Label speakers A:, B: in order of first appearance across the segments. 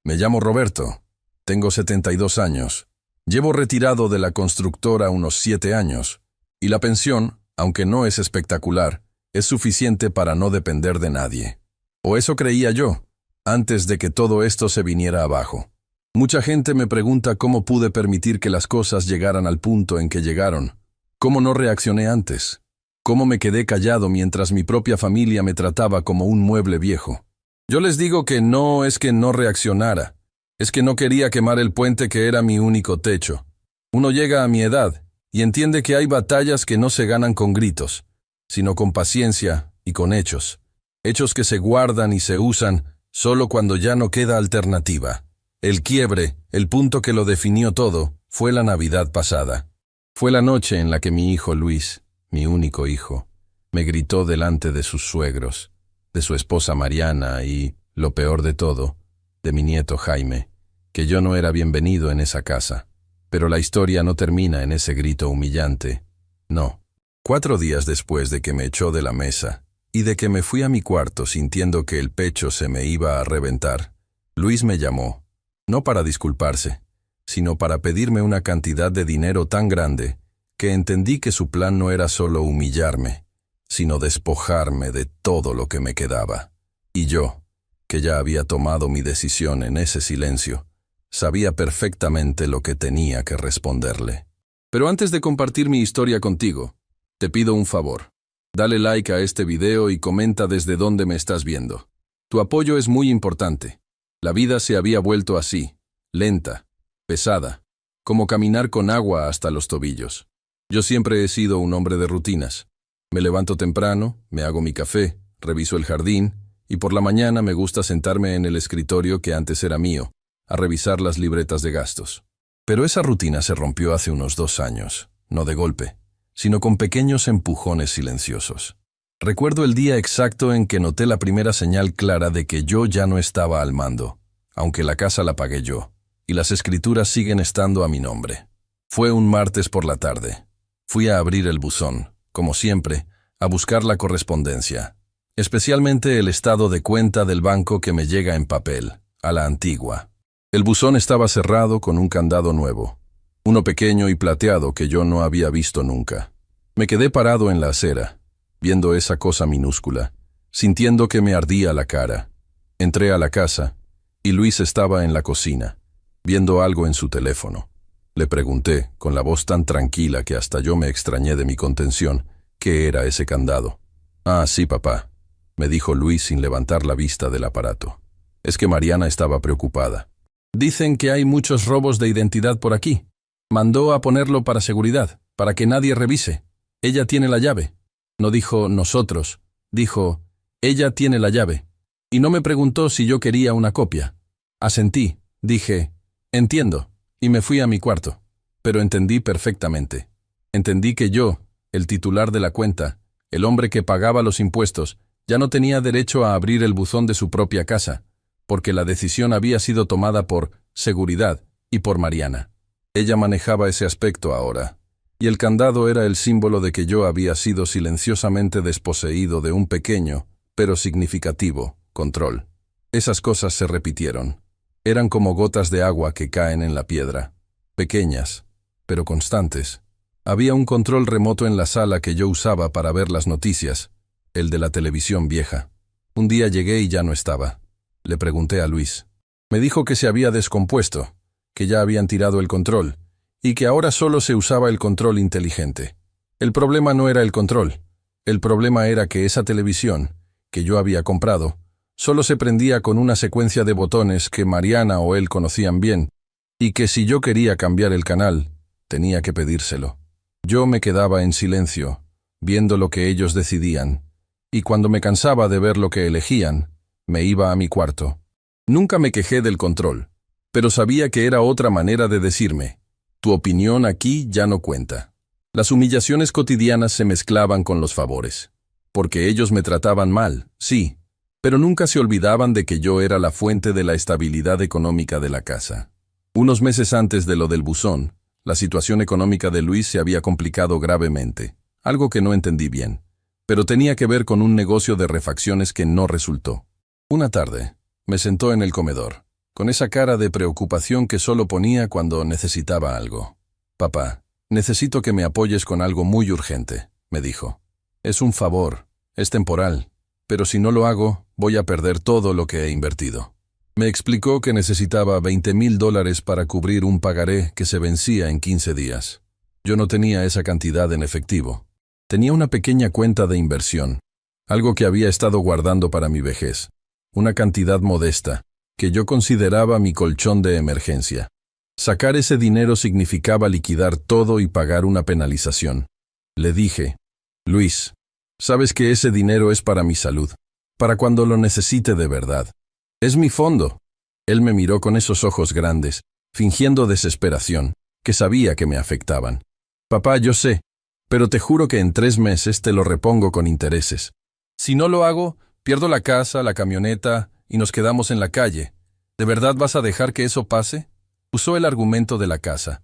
A: Me llamo Roberto. Tengo 72 años. Llevo retirado de la constructora unos 7 años, y la pensión, aunque no es espectacular, es suficiente para no depender de nadie. O eso creía yo, antes de que todo esto se viniera abajo. Mucha gente me pregunta cómo pude permitir que las cosas llegaran al punto en que llegaron. ¿Cómo no reaccioné antes? ¿Cómo me quedé callado mientras mi propia familia me trataba como un mueble viejo? Yo les digo que no es que no reaccionara, es que no quería quemar el puente que era mi único techo. Uno llega a mi edad y entiende que hay batallas que no se ganan con gritos, sino con paciencia y con hechos. Hechos que se guardan y se usan solo cuando ya no queda alternativa. El quiebre, el punto que lo definió todo, fue la Navidad pasada. Fue la noche en la que mi hijo Luis, mi único hijo, me gritó delante de sus suegros, de su esposa Mariana y, lo peor de todo, de mi nieto Jaime, que yo no era bienvenido en esa casa. Pero la historia no termina en ese grito humillante. No. 4 días después de que me echó de la mesa y de que me fui a mi cuarto sintiendo que el pecho se me iba a reventar, Luis me llamó, no para disculparse, sino para pedirme una cantidad de dinero tan grande que entendí que su plan no era solo humillarme, sino despojarme de todo lo que me quedaba. Y yo, que ya había tomado mi decisión en ese silencio, sabía perfectamente lo que tenía que responderle. Pero antes de compartir mi historia contigo, te pido un favor. Dale like a este video y comenta desde dónde me estás viendo. Tu apoyo es muy importante. La vida se había vuelto así, lenta, pesada, como caminar con agua hasta los tobillos. Yo siempre he sido un hombre de rutinas. Me levanto temprano, me hago mi café, reviso el jardín, y por la mañana me gusta sentarme en el escritorio que antes era mío, a revisar las libretas de gastos. Pero esa rutina se rompió hace unos 2 años, no de golpe, sino con pequeños empujones silenciosos. Recuerdo el día exacto en que noté la primera señal clara de que yo ya no estaba al mando, aunque la casa la pagué yo, y las escrituras siguen estando a mi nombre. Fue un martes por la tarde. Fui a abrir el buzón, como siempre, a buscar la correspondencia, especialmente el estado de cuenta del banco que me llega en papel, a la antigua. El buzón estaba cerrado con un candado nuevo, uno pequeño y plateado que yo no había visto nunca. Me quedé parado en la acera, viendo esa cosa minúscula, sintiendo que me ardía la cara. Entré a la casa, y Luis estaba en la cocina, viendo algo en su teléfono. Le pregunté, con la voz tan tranquila que hasta yo me extrañé de mi contención, qué era ese candado. «Ah, sí, papá», me dijo Luis sin levantar la vista del aparato. Es que Mariana estaba preocupada. «Dicen que hay muchos robos de identidad por aquí. Mandó a ponerlo para seguridad, para que nadie revise. Ella tiene la llave». No dijo «nosotros», dijo «ella tiene la llave». Y no me preguntó si yo quería una copia. Asentí, dije «entiendo», y me fui a mi cuarto. Pero entendí perfectamente. Entendí que yo, el titular de la cuenta, el hombre que pagaba los impuestos, ya no tenía derecho a abrir el buzón de su propia casa, porque la decisión había sido tomada por seguridad y por Mariana. Ella manejaba ese aspecto ahora, y el candado era el símbolo de que yo había sido silenciosamente desposeído de un pequeño, pero significativo, control. Esas cosas se repitieron. Eran como gotas de agua que caen en la piedra, pequeñas, pero constantes. Había un control remoto en la sala que yo usaba para ver las noticias, el de la televisión vieja. Un día llegué y ya no estaba. Le pregunté a Luis. Me dijo que se había descompuesto, que ya habían tirado el control, y que ahora solo se usaba el control inteligente. El problema no era el control. El problema era que esa televisión, que yo había comprado, solo se prendía con una secuencia de botones que Mariana o él conocían bien, y que si yo quería cambiar el canal, tenía que pedírselo. Yo me quedaba en silencio, viendo lo que ellos decidían, y cuando me cansaba de ver lo que elegían, me iba a mi cuarto. Nunca me quejé del control, pero sabía que era otra manera de decirme, tu opinión aquí ya no cuenta. Las humillaciones cotidianas se mezclaban con los favores, porque ellos me trataban mal, sí, pero nunca se olvidaban de que yo era la fuente de la estabilidad económica de la casa. Unos meses antes de lo del buzón, la situación económica de Luis se había complicado gravemente, algo que no entendí bien, pero tenía que ver con un negocio de refacciones que no resultó. Una tarde, me sentó en el comedor. con esa cara de preocupación que solo ponía cuando necesitaba algo. «Papá, necesito que me apoyes con algo muy urgente», me dijo. «Es un favor, es temporal, pero si no lo hago, voy a perder todo lo que he invertido». Me explicó que necesitaba $20,000 para cubrir un pagaré que se vencía en 15 días. Yo no tenía esa cantidad en efectivo. Tenía una pequeña cuenta de inversión, algo que había estado guardando para mi vejez, una cantidad modesta, que yo consideraba mi colchón de emergencia. Sacar ese dinero significaba liquidar todo y pagar una penalización. Le dije, «Luis, sabes que ese dinero es para mi salud, para cuando lo necesite de verdad. Es mi fondo». Él me miró con esos ojos grandes, fingiendo desesperación, que sabía que me afectaban. «Papá, yo sé, pero te juro que en 3 meses te lo repongo con intereses. Si no lo hago, pierdo la casa, la camioneta y nos quedamos en la calle. ¿De verdad vas a dejar que eso pase?». Usó el argumento de la casa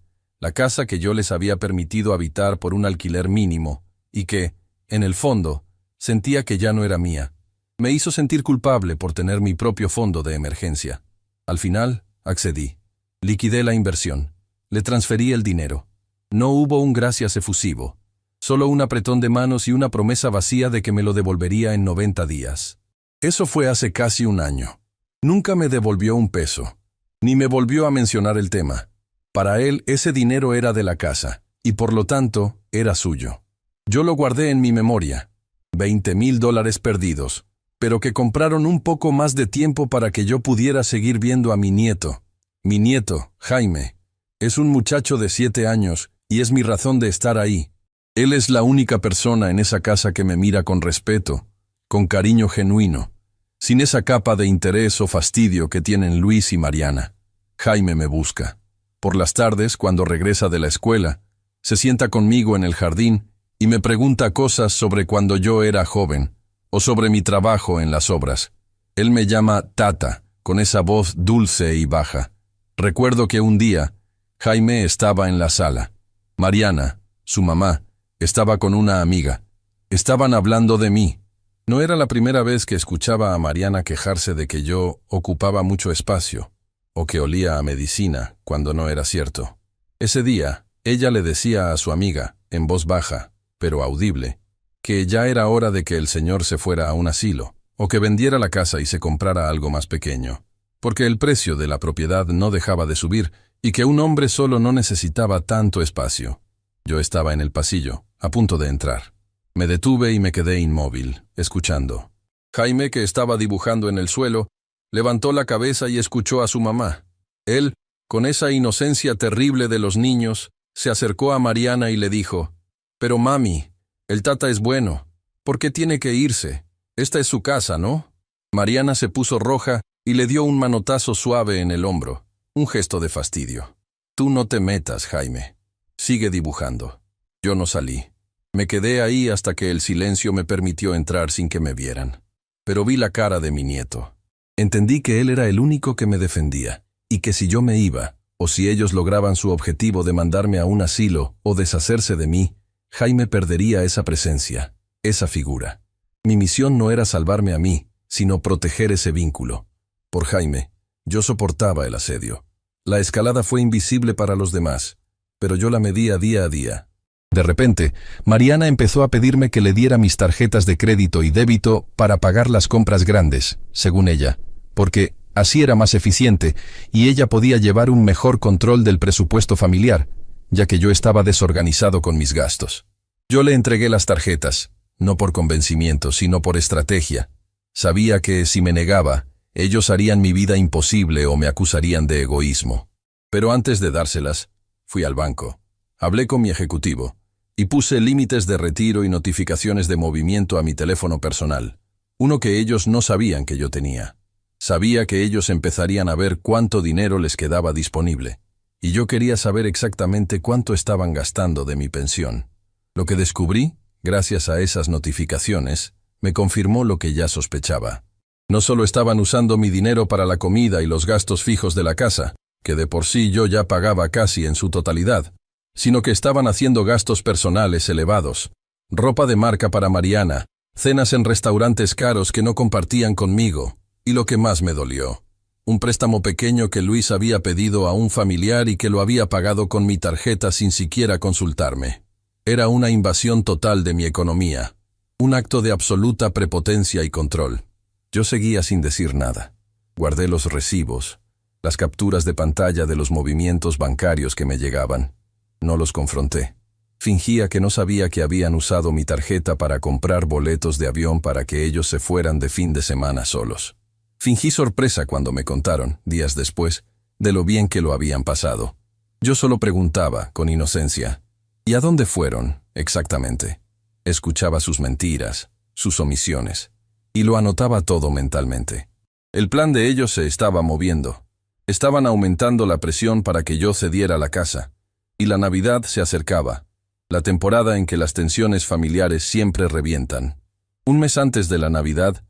A: que yo les había permitido habitar por un alquiler mínimo y que, en el fondo, sentía que ya no era mía. Me hizo sentir culpable por tener mi propio fondo de emergencia. Al final, accedí. Liquidé la inversión. Le transferí el dinero. No hubo un gracias efusivo. Solo un apretón de manos y una promesa vacía de que me lo devolvería en 90 días. Eso fue hace casi un año. Nunca me devolvió un peso, ni me volvió a mencionar el tema. Para él, ese dinero era de la casa, y por lo tanto, era suyo. Yo lo guardé en mi memoria. $20,000 perdidos, pero que compraron un poco más de tiempo para que yo pudiera seguir viendo a mi nieto. Mi nieto, Jaime, es un muchacho de 7 años, y es mi razón de estar ahí. Él es la única persona en esa casa que me mira con respeto, con cariño genuino, sin esa capa de interés o fastidio que tienen Luis y Mariana. Jaime me busca. Por las tardes, cuando regresa de la escuela, se sienta conmigo en el jardín y me pregunta cosas sobre cuando yo era joven o sobre mi trabajo en las obras. Él me llama Tata, con esa voz dulce y baja. Recuerdo que un día, Jaime estaba en la sala. Mariana, su mamá, estaba con una amiga. Estaban hablando de mí. No era la primera vez que escuchaba a Mariana quejarse de que yo ocupaba mucho espacio, o que olía a medicina, cuando no era cierto. Ese día, ella le decía a su amiga, en voz baja, pero audible, que ya era hora de que el señor se fuera a un asilo, o que vendiera la casa y se comprara algo más pequeño, porque el precio de la propiedad no dejaba de subir y que un hombre solo no necesitaba tanto espacio. Yo estaba en el pasillo, a punto de entrar. Me detuve y me quedé inmóvil, escuchando. Jaime, que estaba dibujando en el suelo, levantó la cabeza y escuchó a su mamá. Él, con esa inocencia terrible de los niños, se acercó a Mariana y le dijo, «Pero mami, el Tata es bueno. ¿Por qué tiene que irse? Esta es su casa, ¿no?». Mariana se puso roja y le dio un manotazo suave en el hombro, un gesto de fastidio. «Tú no te metas, Jaime. Sigue dibujando». Yo no salí. Me quedé ahí hasta que el silencio me permitió entrar sin que me vieran. Pero vi la cara de mi nieto. Entendí que él era el único que me defendía, y que si yo me iba, o si ellos lograban su objetivo de mandarme a un asilo o deshacerse de mí, Jaime perdería esa presencia, esa figura. Mi misión no era salvarme a mí, sino proteger ese vínculo. Por Jaime, yo soportaba el asedio. La escalada fue invisible para los demás, pero yo la medía día a día. De repente, Mariana empezó a pedirme que le diera mis tarjetas de crédito y débito para pagar las compras grandes, según ella, porque así era más eficiente y ella podía llevar un mejor control del presupuesto familiar, ya que yo estaba desorganizado con mis gastos. Yo le entregué las tarjetas, no por convencimiento, sino por estrategia. Sabía que, si me negaba, ellos harían mi vida imposible o me acusarían de egoísmo. Pero antes de dárselas, fui al banco. Hablé con mi ejecutivo y puse límites de retiro y notificaciones de movimiento a mi teléfono personal, uno que ellos no sabían que yo tenía. Sabía que ellos empezarían a ver cuánto dinero les quedaba disponible, y yo quería saber exactamente cuánto estaban gastando de mi pensión. Lo que descubrí, gracias a esas notificaciones, me confirmó lo que ya sospechaba. No solo estaban usando mi dinero para la comida y los gastos fijos de la casa, que de por sí yo ya pagaba casi en su totalidad, sino que estaban haciendo gastos personales elevados, ropa de marca para Mariana, cenas en restaurantes caros que no compartían conmigo, y lo que más me dolió, Un préstamo pequeño que Luis había pedido a un familiar y que lo había pagado con mi tarjeta sin siquiera consultarme. Era una invasión total de mi economía, un acto de absoluta prepotencia y control. Yo seguía sin decir nada. Guardé los recibos, las capturas de pantalla de los movimientos bancarios que me llegaban. No los confronté. Fingía que no sabía que habían usado mi tarjeta para comprar boletos de avión para que ellos se fueran de fin de semana solos. Fingí sorpresa cuando me contaron, días después, de lo bien que lo habían pasado. Yo solo preguntaba, con inocencia, ¿y a dónde fueron, exactamente? Escuchaba sus mentiras, sus omisiones, y lo anotaba todo mentalmente. El plan de ellos se estaba moviendo. Estaban aumentando la presión para que yo cediera la casa, y la Navidad se acercaba, la temporada en que las tensiones familiares siempre revientan. Un mes antes de la Navidad,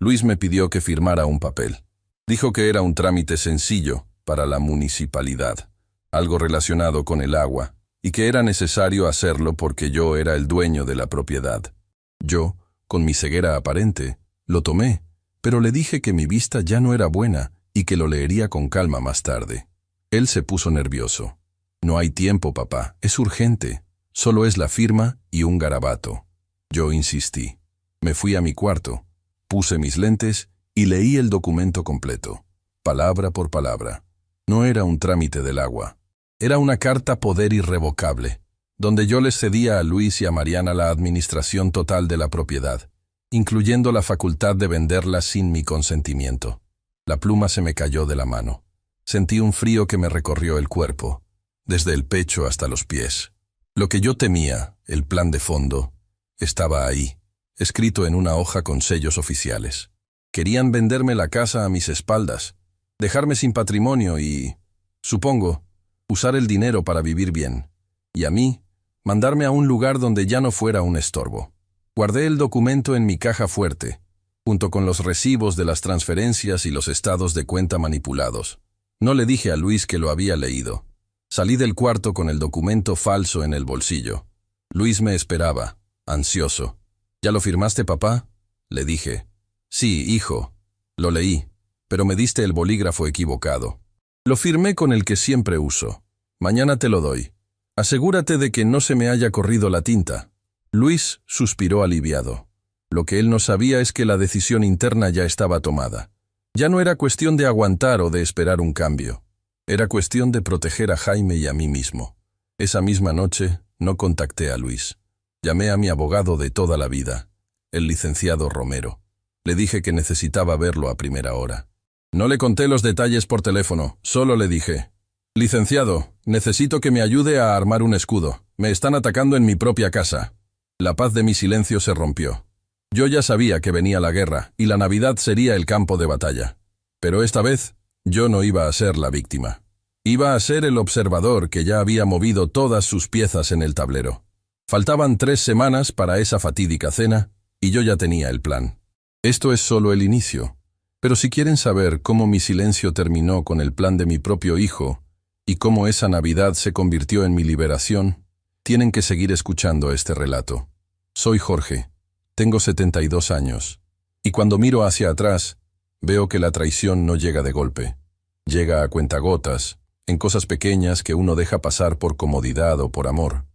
A: Luis me pidió que firmara un papel. Dijo que era un trámite sencillo para la municipalidad, algo relacionado con el agua, y que era necesario hacerlo porque yo era el dueño de la propiedad. Yo, con mi ceguera aparente, lo tomé, pero le dije que mi vista ya no era buena y que lo leería con calma más tarde. Él se puso nervioso. «No hay tiempo, papá, es urgente. Solo es la firma y un garabato». Yo insistí. Me fui a mi cuarto, puse mis lentes y leí el documento completo, palabra por palabra. No era un trámite del agua. Era una carta poder irrevocable, donde yo les cedía a Luis y a Mariana la administración total de la propiedad, incluyendo la facultad de venderla sin mi consentimiento. La pluma se me cayó de la mano. Sentí un frío que me recorrió el cuerpo, desde el pecho hasta los pies. Lo que yo temía, el plan de fondo, estaba ahí, escrito en una hoja con sellos oficiales. Querían venderme la casa a mis espaldas, dejarme sin patrimonio y, supongo, usar el dinero para vivir bien. Y a mí, mandarme a un lugar donde ya no fuera un estorbo. Guardé el documento en mi caja fuerte, junto con los recibos de las transferencias y los estados de cuenta manipulados. No le dije a Luis que lo había leído. Salí del cuarto con el documento falso en el bolsillo. Luis me esperaba, ansioso. «¿Ya lo firmaste, papá?», le dije. «Sí, hijo. Lo leí, pero me diste el bolígrafo equivocado. Lo firmé con el que siempre uso. Mañana te lo doy. Asegúrate de que no se me haya corrido la tinta». Luis suspiró aliviado. Lo que él no sabía es que la decisión interna ya estaba tomada. Ya no era cuestión de aguantar o de esperar un cambio. Era cuestión de proteger a Jaime y a mí mismo. Esa misma noche no contacté a Luis. Llamé a mi abogado de toda la vida, el licenciado Romero. Le dije que necesitaba verlo a primera hora. No le conté los detalles por teléfono, solo le dije: «Licenciado, necesito que me ayude a armar un escudo. Me están atacando en mi propia casa». La paz de mi silencio se rompió. Yo ya sabía que venía la guerra y la Navidad sería el campo de batalla. Pero esta vez, yo no iba a ser la víctima. Iba a ser el observador que ya había movido todas sus piezas en el tablero. Faltaban 3 semanas para esa fatídica cena y yo ya tenía el plan. Esto es solo el inicio. Pero si quieren saber cómo mi silencio terminó con el plan de mi propio hijo y cómo esa Navidad se convirtió en mi liberación, tienen que seguir escuchando este relato. Soy Jorge, tengo 72 años, y cuando miro hacia atrás, veo que la traición no llega de golpe. Llega a cuentagotas, en cosas pequeñas que uno deja pasar por comodidad o por amor.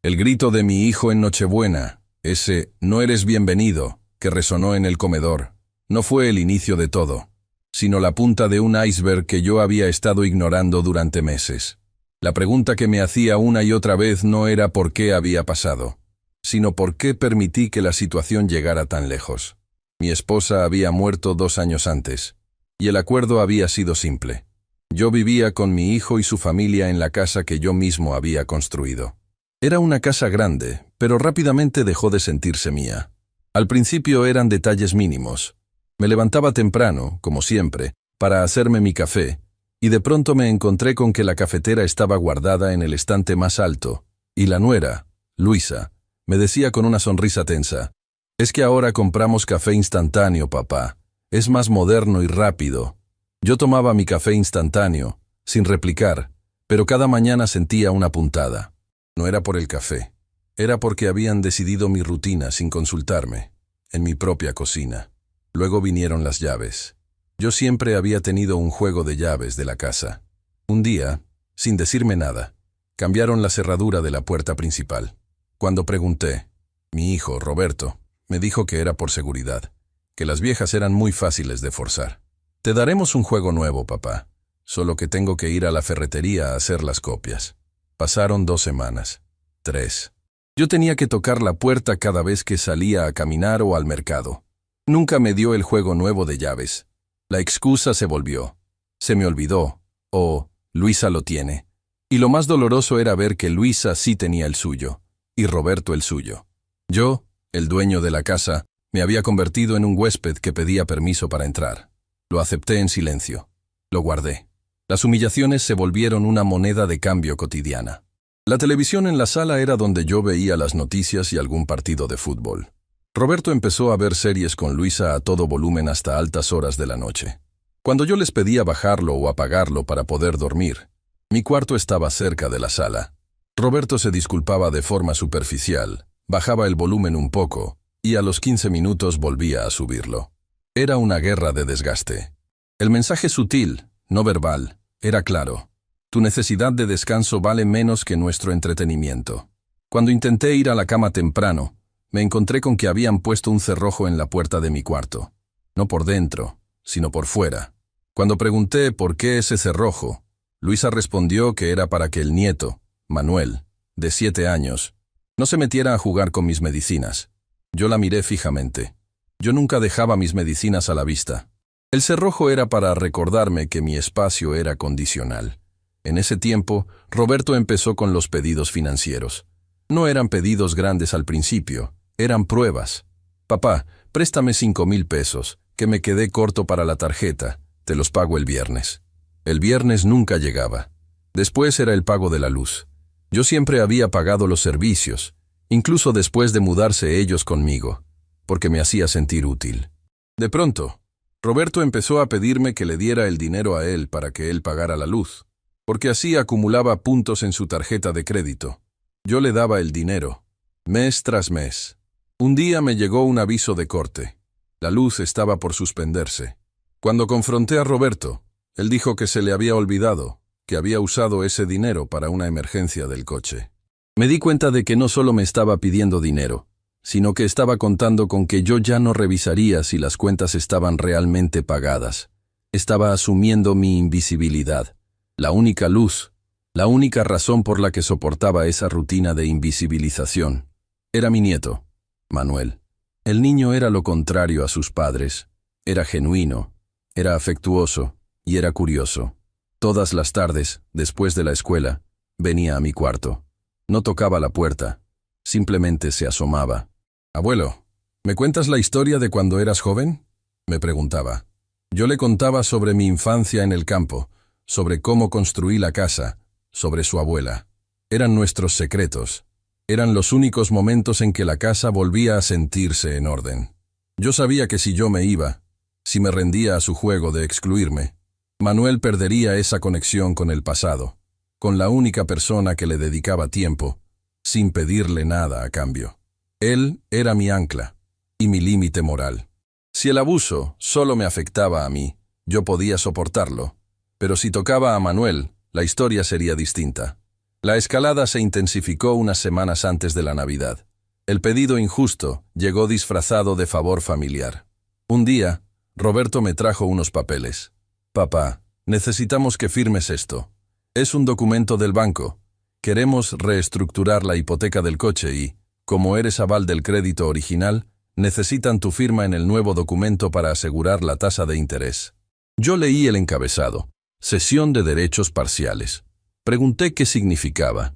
A: El grito de mi hijo en Nochebuena, ese «no eres bienvenido», que resonó en el comedor, no fue el inicio de todo, sino la punta de un iceberg que yo había estado ignorando durante meses. La pregunta que me hacía una y otra vez no era por qué había pasado, sino por qué permití que la situación llegara tan lejos. Mi esposa había muerto 2 años antes, y el acuerdo había sido simple. Yo vivía con mi hijo y su familia en la casa que yo mismo había construido. Era una casa grande, pero rápidamente dejó de sentirse mía. Al principio eran detalles mínimos. Me levantaba temprano, como siempre, para hacerme mi café, y de pronto me encontré con que la cafetera estaba guardada en el estante más alto, y la nuera, Luisa, me decía con una sonrisa tensa: «Es que ahora compramos café instantáneo, papá. Es más moderno y rápido». Yo tomaba mi café instantáneo, sin replicar, pero cada mañana sentía una puntada. No era por el café, era porque habían decidido mi rutina sin consultarme, en mi propia cocina. Luego vinieron las llaves. Yo siempre había tenido un juego de llaves de la casa. Un día, sin decirme nada, cambiaron la cerradura de la puerta principal. Cuando pregunté, mi hijo, Roberto, me dijo que era por seguridad, que las viejas eran muy fáciles de forzar. Te daremos un juego nuevo, papá, solo que tengo que ir a la ferretería a hacer las copias. Pasaron 2 semanas, 3. Yo tenía que tocar la puerta cada vez que salía a caminar o al mercado. Nunca me dio el juego nuevo de llaves. La excusa se volvió. Se me olvidó. O, Luisa lo tiene. Y lo más doloroso era ver que Luisa sí tenía el suyo, y Roberto el suyo. Yo, el dueño de la casa, me había convertido en un huésped que pedía permiso para entrar. Lo acepté en silencio. Lo guardé. Las humillaciones se volvieron una moneda de cambio cotidiana. La televisión en la sala era donde yo veía las noticias y algún partido de fútbol. Roberto empezó a ver series con Luisa a todo volumen hasta altas horas de la noche. Cuando yo les pedía bajarlo o apagarlo para poder dormir, mi cuarto estaba cerca de la sala. Roberto se disculpaba de forma superficial, bajaba el volumen un poco, y a los 15 minutos volvía a subirlo. Era una guerra de desgaste. El mensaje sutil, no verbal, era claro. Tu necesidad de descanso vale menos que nuestro entretenimiento. Cuando intenté ir a la cama temprano, me encontré con que habían puesto un cerrojo en la puerta de mi cuarto. No por dentro, sino por fuera. Cuando pregunté por qué ese cerrojo, Luisa respondió que era para que el nieto, Manuel, de 7 años, no se metiera a jugar con mis medicinas. Yo la miré fijamente. Yo nunca dejaba mis medicinas a la vista. El cerrojo era para recordarme que mi espacio era condicional. En ese tiempo, Roberto empezó con los pedidos financieros. No eran pedidos grandes al principio, eran pruebas. Papá, préstame 5,000 pesos, que me quedé corto para la tarjeta, te los pago el viernes. El viernes nunca llegaba. Después era el pago de la luz. Yo siempre había pagado los servicios, incluso después de mudarse ellos conmigo, porque me hacía sentir útil. De pronto, Roberto empezó a pedirme que le diera el dinero a él para que él pagara la luz, porque así acumulaba puntos en su tarjeta de crédito. Yo le daba el dinero, mes tras mes. Un día me llegó un aviso de corte. La luz estaba por suspenderse. Cuando confronté a Roberto, él dijo que se le había olvidado, que había usado ese dinero para una emergencia del coche. Me di cuenta de que no solo me estaba pidiendo dinero, sino que estaba contando con que yo ya no revisaría si las cuentas estaban realmente pagadas. Estaba asumiendo mi invisibilidad. La única luz, la única razón por la que soportaba esa rutina de invisibilización, era mi nieto, Manuel. El niño era lo contrario a sus padres. Era genuino, era afectuoso y era curioso. Todas las tardes, después de la escuela, venía a mi cuarto. No tocaba la puerta, simplemente se asomaba. «Abuelo, ¿me cuentas la historia de cuando eras joven?», me preguntaba. Yo le contaba sobre mi infancia en el campo, sobre cómo construí la casa, sobre su abuela. Eran nuestros secretos. Eran los únicos momentos en que la casa volvía a sentirse en orden. Yo sabía que si yo me iba, si me rendía a su juego de excluirme, Manuel perdería esa conexión con el pasado, con la única persona que le dedicaba tiempo, sin pedirle nada a cambio. Él era mi ancla y mi límite moral. Si el abuso solo me afectaba a mí, yo podía soportarlo, pero si tocaba a Manuel, la historia sería distinta. La escalada se intensificó unas semanas antes de la Navidad. El pedido injusto llegó disfrazado de favor familiar. Un día, Roberto me trajo unos papeles. «Papá, necesitamos que firmes esto. Es un documento del banco. Queremos reestructurar la hipoteca del coche y, como eres aval del crédito original, necesitan tu firma en el nuevo documento para asegurar la tasa de interés». Yo leí el encabezado. Cesión de derechos parciales. Pregunté qué significaba.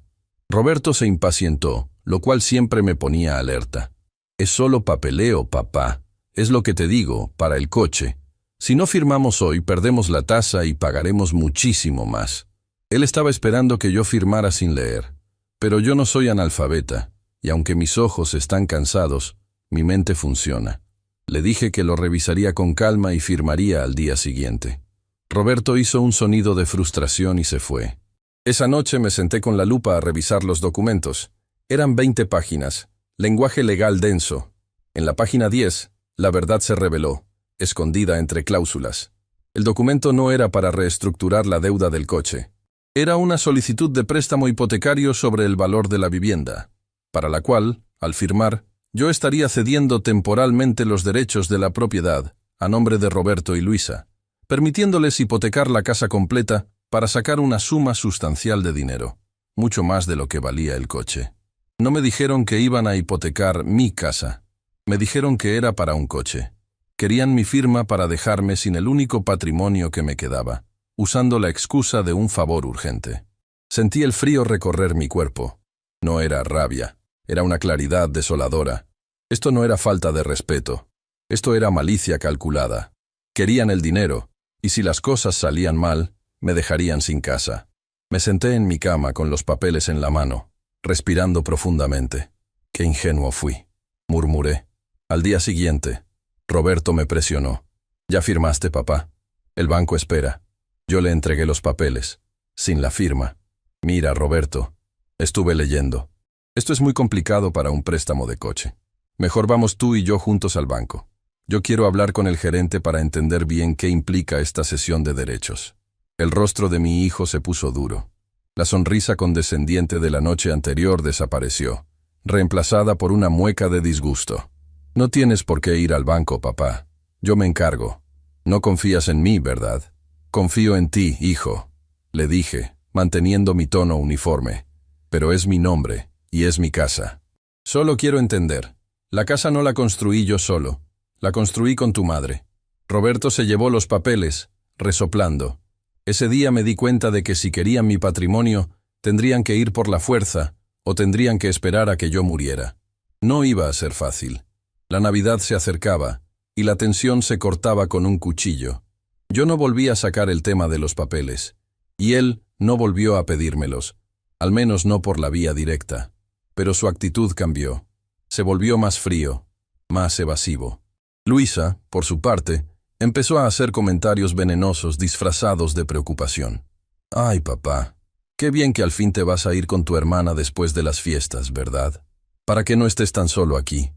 A: Roberto se impacientó, lo cual siempre me ponía alerta. «Es solo papeleo, papá. Es lo que te digo, para el coche. Si no firmamos hoy, perdemos la tasa y pagaremos muchísimo más». Él estaba esperando que yo firmara sin leer. Pero yo no soy analfabeta, y aunque mis ojos están cansados, mi mente funciona. Le dije que lo revisaría con calma y firmaría al día siguiente. Roberto hizo un sonido de frustración y se fue. Esa noche me senté con la lupa a revisar los documentos. Eran 20 páginas, lenguaje legal denso. En la página 10, la verdad se reveló, escondida entre cláusulas. El documento no era para reestructurar la deuda del coche. Era una solicitud de préstamo hipotecario sobre el valor de la vivienda, para la cual, al firmar, yo estaría cediendo temporalmente los derechos de la propiedad a nombre de Roberto y Luisa, permitiéndoles hipotecar la casa completa para sacar una suma sustancial de dinero, mucho más de lo que valía el coche. No me dijeron que iban a hipotecar mi casa, me dijeron que era para un coche. Querían mi firma para dejarme sin el único patrimonio que me quedaba, usando la excusa de un favor urgente. Sentí el frío recorrer mi cuerpo. No era rabia, era una claridad desoladora. Esto no era falta de respeto, esto era malicia calculada. Querían el dinero, y si las cosas salían mal, me dejarían sin casa. Me senté en mi cama con los papeles en la mano, respirando profundamente. Qué ingenuo fui, murmuré. Al día siguiente, Roberto me presionó. ¿Ya firmaste, papá? El banco espera. Yo le entregué los papeles, sin la firma. Mira, Roberto, estuve leyendo. Esto es muy complicado para un préstamo de coche. Mejor vamos tú y yo juntos al banco. Yo quiero hablar con el gerente para entender bien qué implica esta cesión de derechos. El rostro de mi hijo se puso duro. La sonrisa condescendiente de la noche anterior desapareció, reemplazada por una mueca de disgusto. No tienes por qué ir al banco, papá. Yo me encargo. No confías en mí, ¿verdad? Confío en ti, hijo, le dije, manteniendo mi tono uniforme. Pero es mi nombre, y es mi casa. Solo quiero entender. La casa no la construí yo solo. La construí con tu madre. Roberto se llevó los papeles, resoplando. Ese día me di cuenta de que si querían mi patrimonio, tendrían que ir por la fuerza, o tendrían que esperar a que yo muriera. No iba a ser fácil. La Navidad se acercaba, y la tensión se cortaba con un cuchillo. Yo no volví a sacar el tema de los papeles, y él no volvió a pedírmelos, al menos no por la vía directa. Pero su actitud cambió. Se volvió más frío, más evasivo. Luisa, por su parte, empezó a hacer comentarios venenosos disfrazados de preocupación. «Ay, papá, qué bien que al fin te vas a ir con tu hermana después de las fiestas, ¿verdad? Para que no estés tan solo aquí.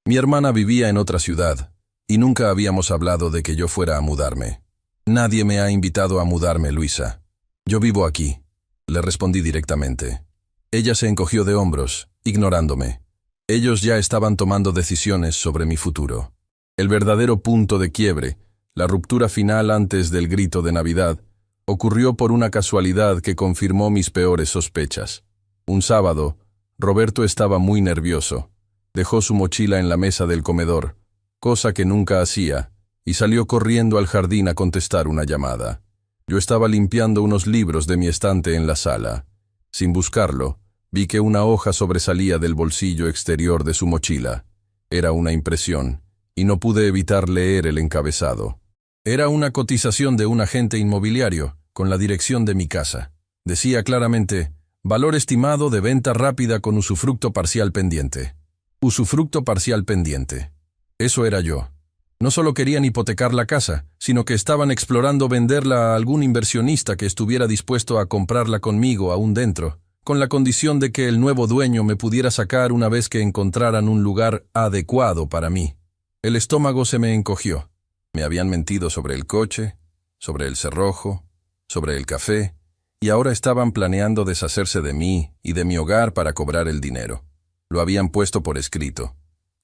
A: Mi hermana vivía en otra ciudad, y nunca habíamos hablado de que yo fuera a mudarme. Nadie me ha invitado a mudarme, Luisa. Yo vivo aquí», le respondí directamente. Ella se encogió de hombros, ignorándome. Ellos ya estaban tomando decisiones sobre mi futuro. El verdadero punto de quiebre, la ruptura final antes del grito de Navidad, ocurrió por una casualidad que confirmó mis peores sospechas. Un sábado, Roberto estaba muy nervioso. Dejó su mochila en la mesa del comedor, cosa que nunca hacía, y salió corriendo al jardín a contestar una llamada. Yo estaba limpiando unos libros de mi estante en la sala. Sin buscarlo, vi que una hoja sobresalía del bolsillo exterior de su mochila. Era una impresión, y no pude evitar leer el encabezado. Era una cotización de un agente inmobiliario, con la dirección de mi casa. Decía claramente, valor estimado de venta rápida con usufructo parcial pendiente. Usufructo parcial pendiente. Eso era yo. No solo querían hipotecar la casa, sino que estaban explorando venderla a algún inversionista que estuviera dispuesto a comprarla conmigo aún dentro, con la condición de que el nuevo dueño me pudiera sacar una vez que encontraran un lugar adecuado para mí. El estómago se me encogió. Me habían mentido sobre el coche, sobre el cerrojo, sobre el café, y ahora estaban planeando deshacerse de mí y de mi hogar para cobrar el dinero. Lo habían puesto por escrito.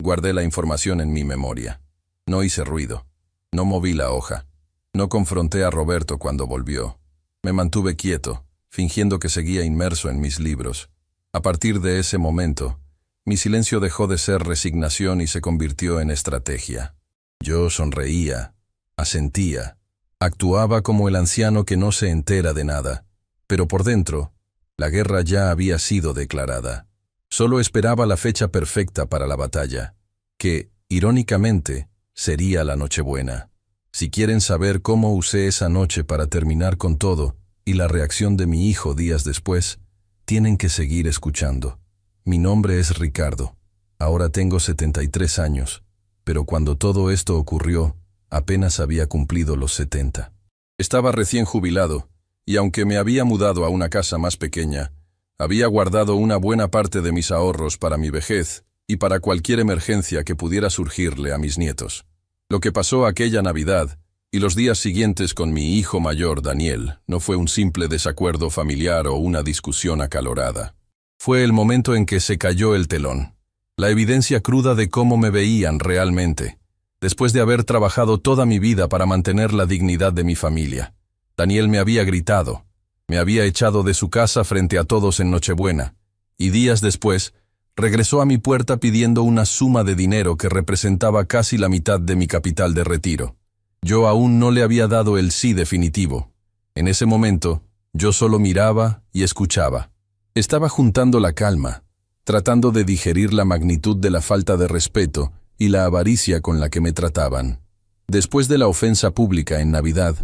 A: Guardé la información en mi memoria. No hice ruido. No moví la hoja. No confronté a Roberto cuando volvió. Me mantuve quieto, fingiendo que seguía inmerso en mis libros. A partir de ese momento, mi silencio dejó de ser resignación y se convirtió en estrategia. Yo sonreía, asentía, actuaba como el anciano que no se entera de nada, pero por dentro, la guerra ya había sido declarada. Solo esperaba la fecha perfecta para la batalla, que, irónicamente, sería la Nochebuena. Si quieren saber cómo usé esa noche para terminar con todo y la reacción de mi hijo días después, tienen que seguir escuchando. Mi nombre es Ricardo. Ahora tengo 73 años, pero cuando todo esto ocurrió, apenas había cumplido los 70. Estaba recién jubilado, y aunque me había mudado a una casa más pequeña, había guardado una buena parte de mis ahorros para mi vejez y para cualquier emergencia que pudiera surgirle a mis nietos. Lo que pasó aquella Navidad Y los días siguientes con mi hijo mayor, Daniel, no fue un simple desacuerdo familiar o una discusión acalorada. Fue el momento en que se cayó el telón. La evidencia cruda de cómo me veían realmente, después de haber trabajado toda mi vida para mantener la dignidad de mi familia. Daniel me había gritado, me había echado de su casa frente a todos en Nochebuena, y días después, regresó a mi puerta pidiendo una suma de dinero que representaba casi la mitad de mi capital de retiro. Yo aún no le había dado el sí definitivo. En ese momento, yo solo miraba y escuchaba. Estaba juntando la calma, tratando de digerir la magnitud de la falta de respeto y la avaricia con la que me trataban. Después de la ofensa pública en Navidad,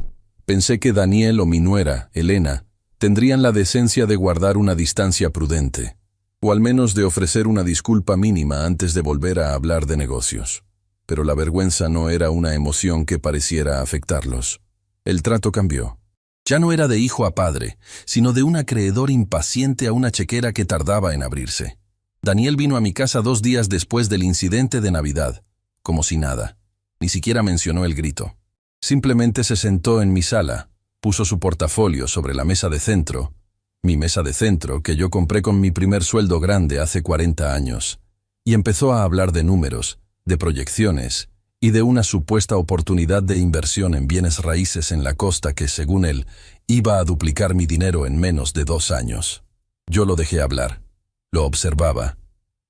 A: pensé que Daniel o mi nuera, Elena, tendrían la decencia de guardar una distancia prudente, o al menos de ofrecer una disculpa mínima antes de volver a hablar de negocios. Pero la vergüenza no era una emoción que pareciera afectarlos. El trato cambió. Ya no era de hijo a padre, sino de un acreedor impaciente a una chequera que tardaba en abrirse. Daniel vino a mi casa 2 días después del incidente de Navidad, como si nada. Ni siquiera mencionó el grito. Simplemente se sentó en mi sala, puso su portafolio sobre la mesa de centro, mi mesa de centro que yo compré con mi primer sueldo grande hace 40 años, y empezó a hablar de números, de proyecciones y de una supuesta oportunidad de inversión en bienes raíces en la costa que, según él, iba a duplicar mi dinero en menos de 2 años. Yo lo dejé hablar. Lo observaba.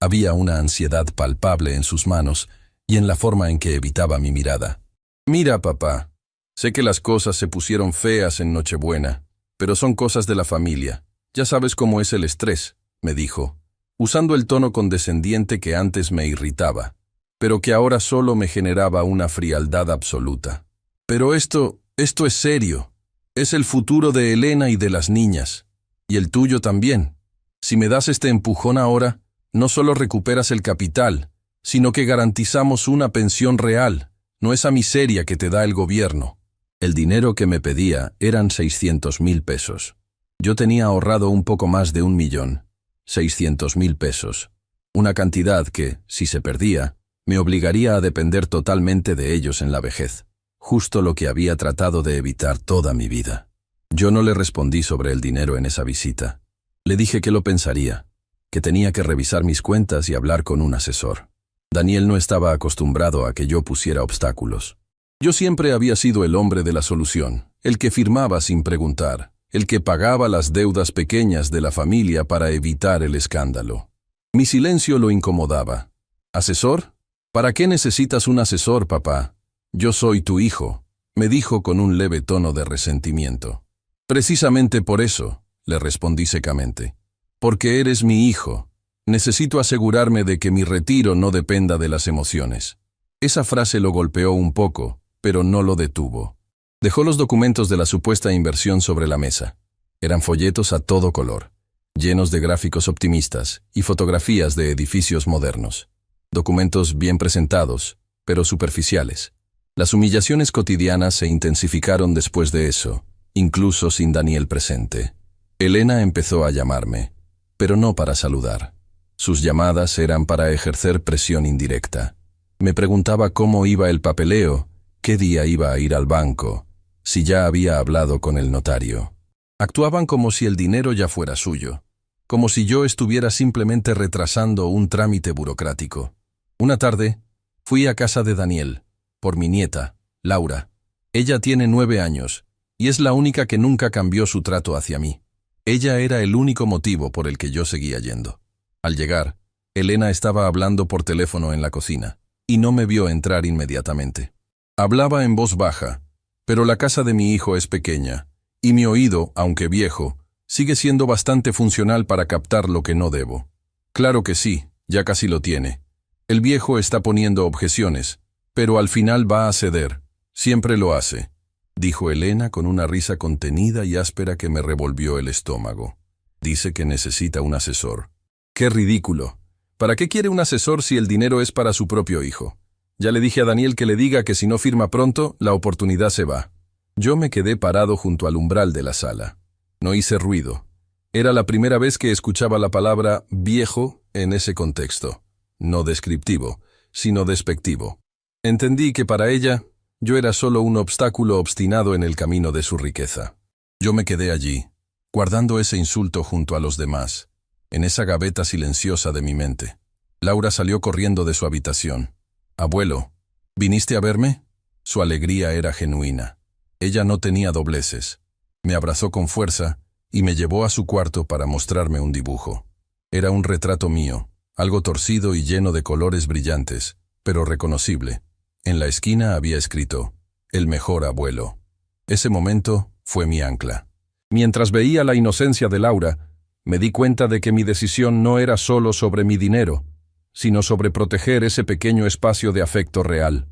A: Había una ansiedad palpable en sus manos y en la forma en que evitaba mi mirada. «Mira, papá, sé que las cosas se pusieron feas en Nochebuena, pero son cosas de la familia. Ya sabes cómo es el estrés», me dijo, usando el tono condescendiente que antes me irritaba, pero que ahora solo me generaba una frialdad absoluta. «Pero esto es serio. Es el futuro de Elena y de las niñas. Y el tuyo también. Si me das este empujón ahora, no solo recuperas el capital, sino que garantizamos una pensión real, no esa miseria que te da el gobierno». El dinero que me pedía eran 600,000 pesos. Yo tenía ahorrado un poco más de 1,000,000. 600,000 pesos. Una cantidad que, si se perdía, me obligaría a depender totalmente de ellos en la vejez. Justo lo que había tratado de evitar toda mi vida. Yo no le respondí sobre el dinero en esa visita. Le dije que lo pensaría, que tenía que revisar mis cuentas y hablar con un asesor. Daniel no estaba acostumbrado a que yo pusiera obstáculos. Yo siempre había sido el hombre de la solución, el que firmaba sin preguntar, el que pagaba las deudas pequeñas de la familia para evitar el escándalo. Mi silencio lo incomodaba. «¿Asesor? ¿Para qué necesitas un asesor, papá? Yo soy tu hijo», me dijo con un leve tono de resentimiento. «Precisamente por eso», le respondí secamente. «Porque eres mi hijo. Necesito asegurarme de que mi retiro no dependa de las emociones». Esa frase lo golpeó un poco, pero no lo detuvo. Dejó los documentos de la supuesta inversión sobre la mesa. Eran folletos a todo color, llenos de gráficos optimistas y fotografías de edificios modernos. Documentos bien presentados, pero superficiales. Las humillaciones cotidianas se intensificaron después de eso, incluso sin Daniel presente. Elena empezó a llamarme, pero no para saludar. Sus llamadas eran para ejercer presión indirecta. Me preguntaba cómo iba el papeleo, qué día iba a ir al banco, si ya había hablado con el notario. Actuaban como si el dinero ya fuera suyo, como si yo estuviera simplemente retrasando un trámite burocrático. Una tarde, fui a casa de Daniel, por mi nieta, Laura. Ella tiene 9 años, y es la única que nunca cambió su trato hacia mí. Ella era el único motivo por el que yo seguía yendo. Al llegar, Elena estaba hablando por teléfono en la cocina, y no me vio entrar inmediatamente. Hablaba en voz baja, pero la casa de mi hijo es pequeña, y mi oído, aunque viejo, sigue siendo bastante funcional para captar lo que no debo. Claro que sí, ya casi lo tiene. El viejo está poniendo objeciones, pero al final va a ceder. Siempre lo hace, dijo Elena con una risa contenida y áspera que me revolvió el estómago. Dice que necesita un asesor. ¡Qué ridículo! ¿Para qué quiere un asesor si el dinero es para su propio hijo? Ya le dije a Daniel que le diga que si no firma pronto, la oportunidad se va. Yo me quedé parado junto al umbral de la sala. No hice ruido. Era la primera vez que escuchaba la palabra viejo en ese contexto. No descriptivo, sino despectivo. Entendí que para ella, Yo era solo un obstáculo obstinado en el camino de su riqueza. Yo me quedé allí, guardando ese insulto junto a los demás, en esa gaveta silenciosa de mi mente. Laura salió corriendo de su habitación. «Abuelo, ¿viniste a verme?» Su alegría era genuina. Ella no tenía dobleces. Me abrazó con fuerza y me llevó a su cuarto para mostrarme un dibujo. Era un retrato mío, algo torcido y lleno de colores brillantes, pero reconocible. En la esquina había escrito, «El mejor abuelo». Ese momento fue mi ancla. Mientras veía la inocencia de Laura, me di cuenta de que mi decisión no era solo sobre mi dinero, sino sobre proteger ese pequeño espacio de afecto real.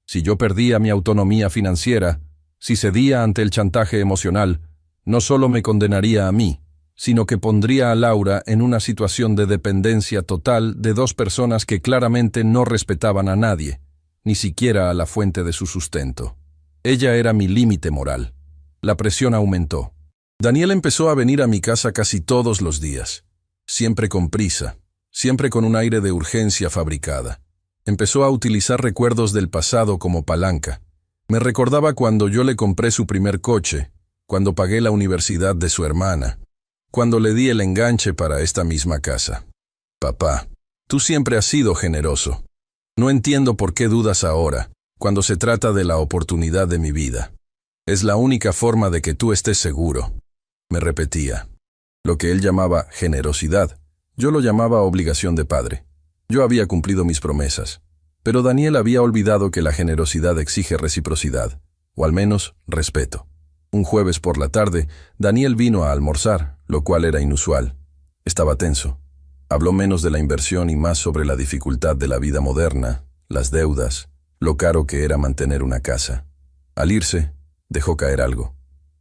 A: Si yo perdía mi autonomía financiera, si cedía ante el chantaje emocional, no solo me condenaría a mí, sino que pondría a Laura en una situación de dependencia total de dos personas que claramente no respetaban a nadie, ni siquiera a la fuente de su sustento. Ella era mi límite moral. La presión aumentó. Daniel empezó a venir a mi casa casi todos los días, siempre con prisa, siempre con un aire de urgencia fabricada. Empezó a utilizar recuerdos del pasado como palanca. Me recordaba cuando yo le compré su primer coche, cuando pagué la universidad de su hermana, cuando le di el enganche para esta misma casa. «Papá, tú siempre has sido generoso. No entiendo por qué dudas ahora, cuando se trata de la oportunidad de mi vida. Es la única forma de que tú estés seguro», me repetía. Lo que él llamaba generosidad, yo lo llamaba obligación de padre. Yo había cumplido mis promesas, pero Daniel había olvidado que la generosidad exige reciprocidad, o al menos respeto. Un jueves por la tarde, Daniel vino a almorzar, lo cual era inusual. Estaba tenso. Habló menos de la inversión y más sobre la dificultad de la vida moderna, las deudas, lo caro que era mantener una casa. Al irse, dejó caer algo.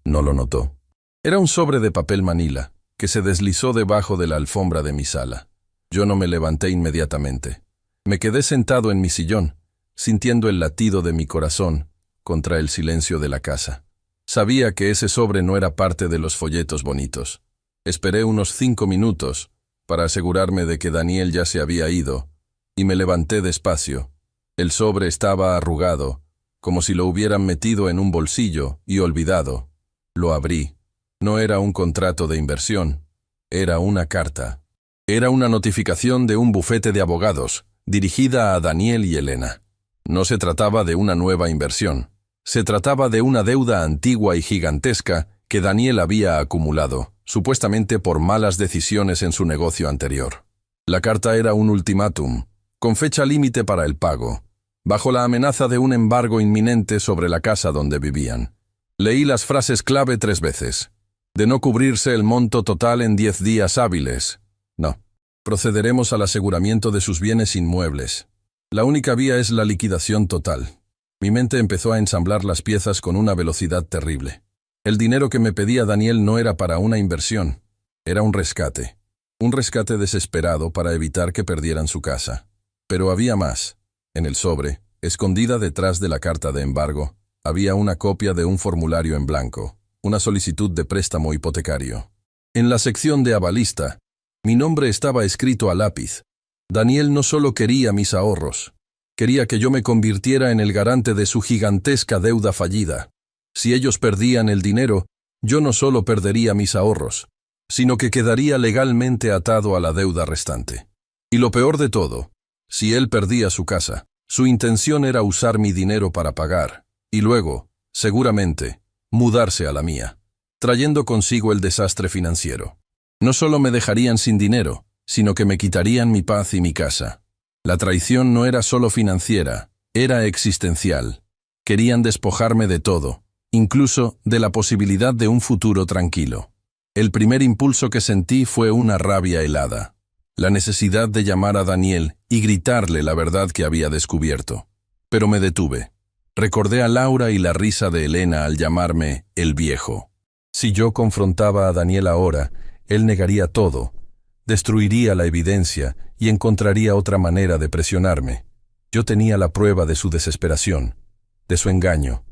A: No lo notó. Era un sobre de papel manila, que se deslizó debajo de la alfombra de mi sala. Yo no me levanté inmediatamente. Me quedé sentado en mi sillón, sintiendo el latido de mi corazón contra el silencio de la casa. Sabía que ese sobre no era parte de los folletos bonitos. Esperé unos 5 minutos para asegurarme de que Daniel ya se había ido, y me levanté despacio. El sobre estaba arrugado, como si lo hubieran metido en un bolsillo y olvidado. Lo abrí. No era un contrato de inversión, era una carta. Era una notificación de un bufete de abogados, dirigida a Daniel y Elena. No se trataba de una nueva inversión. Se trataba de una deuda antigua y gigantesca que Daniel había acumulado, supuestamente por malas decisiones en su negocio anterior. La carta era un ultimátum, con fecha límite para el pago, bajo la amenaza de un embargo inminente sobre la casa donde vivían. Leí las frases clave 3 veces. De no cubrirse el monto total en 10 días hábiles. No. Procederemos al aseguramiento de sus bienes inmuebles. La única vía es la liquidación total. Mi mente empezó a ensamblar las piezas con una velocidad terrible. El dinero que me pedía Daniel no era para una inversión. Era un rescate. Un rescate desesperado para evitar que perdieran su casa. Pero había más. En el sobre, escondida detrás de la carta de embargo, había una copia de un formulario en blanco, una solicitud de préstamo hipotecario. En la sección de avalista, mi nombre estaba escrito a lápiz. Daniel no solo quería mis ahorros, quería que yo me convirtiera en el garante de su gigantesca deuda fallida. Si ellos perdían el dinero, yo no solo perdería mis ahorros, sino que quedaría legalmente atado a la deuda restante. Y lo peor de todo, si él perdía su casa, su intención era usar mi dinero para pagar, y luego, seguramente, mudarse a la mía, trayendo consigo el desastre financiero. No solo me dejarían sin dinero, sino que me quitarían mi paz y mi casa. La traición no era solo financiera, era existencial. Querían despojarme de todo, incluso de la posibilidad de un futuro tranquilo. El primer impulso que sentí fue una rabia helada, la necesidad de llamar a Daniel y gritarle la verdad que había descubierto. Pero me detuve. Recordé a Laura y la risa de Elena al llamarme el viejo. Si yo confrontaba a Daniel ahora, él negaría todo, destruiría la evidencia y encontraría otra manera de presionarme. Yo tenía la prueba de su desesperación, de su engaño.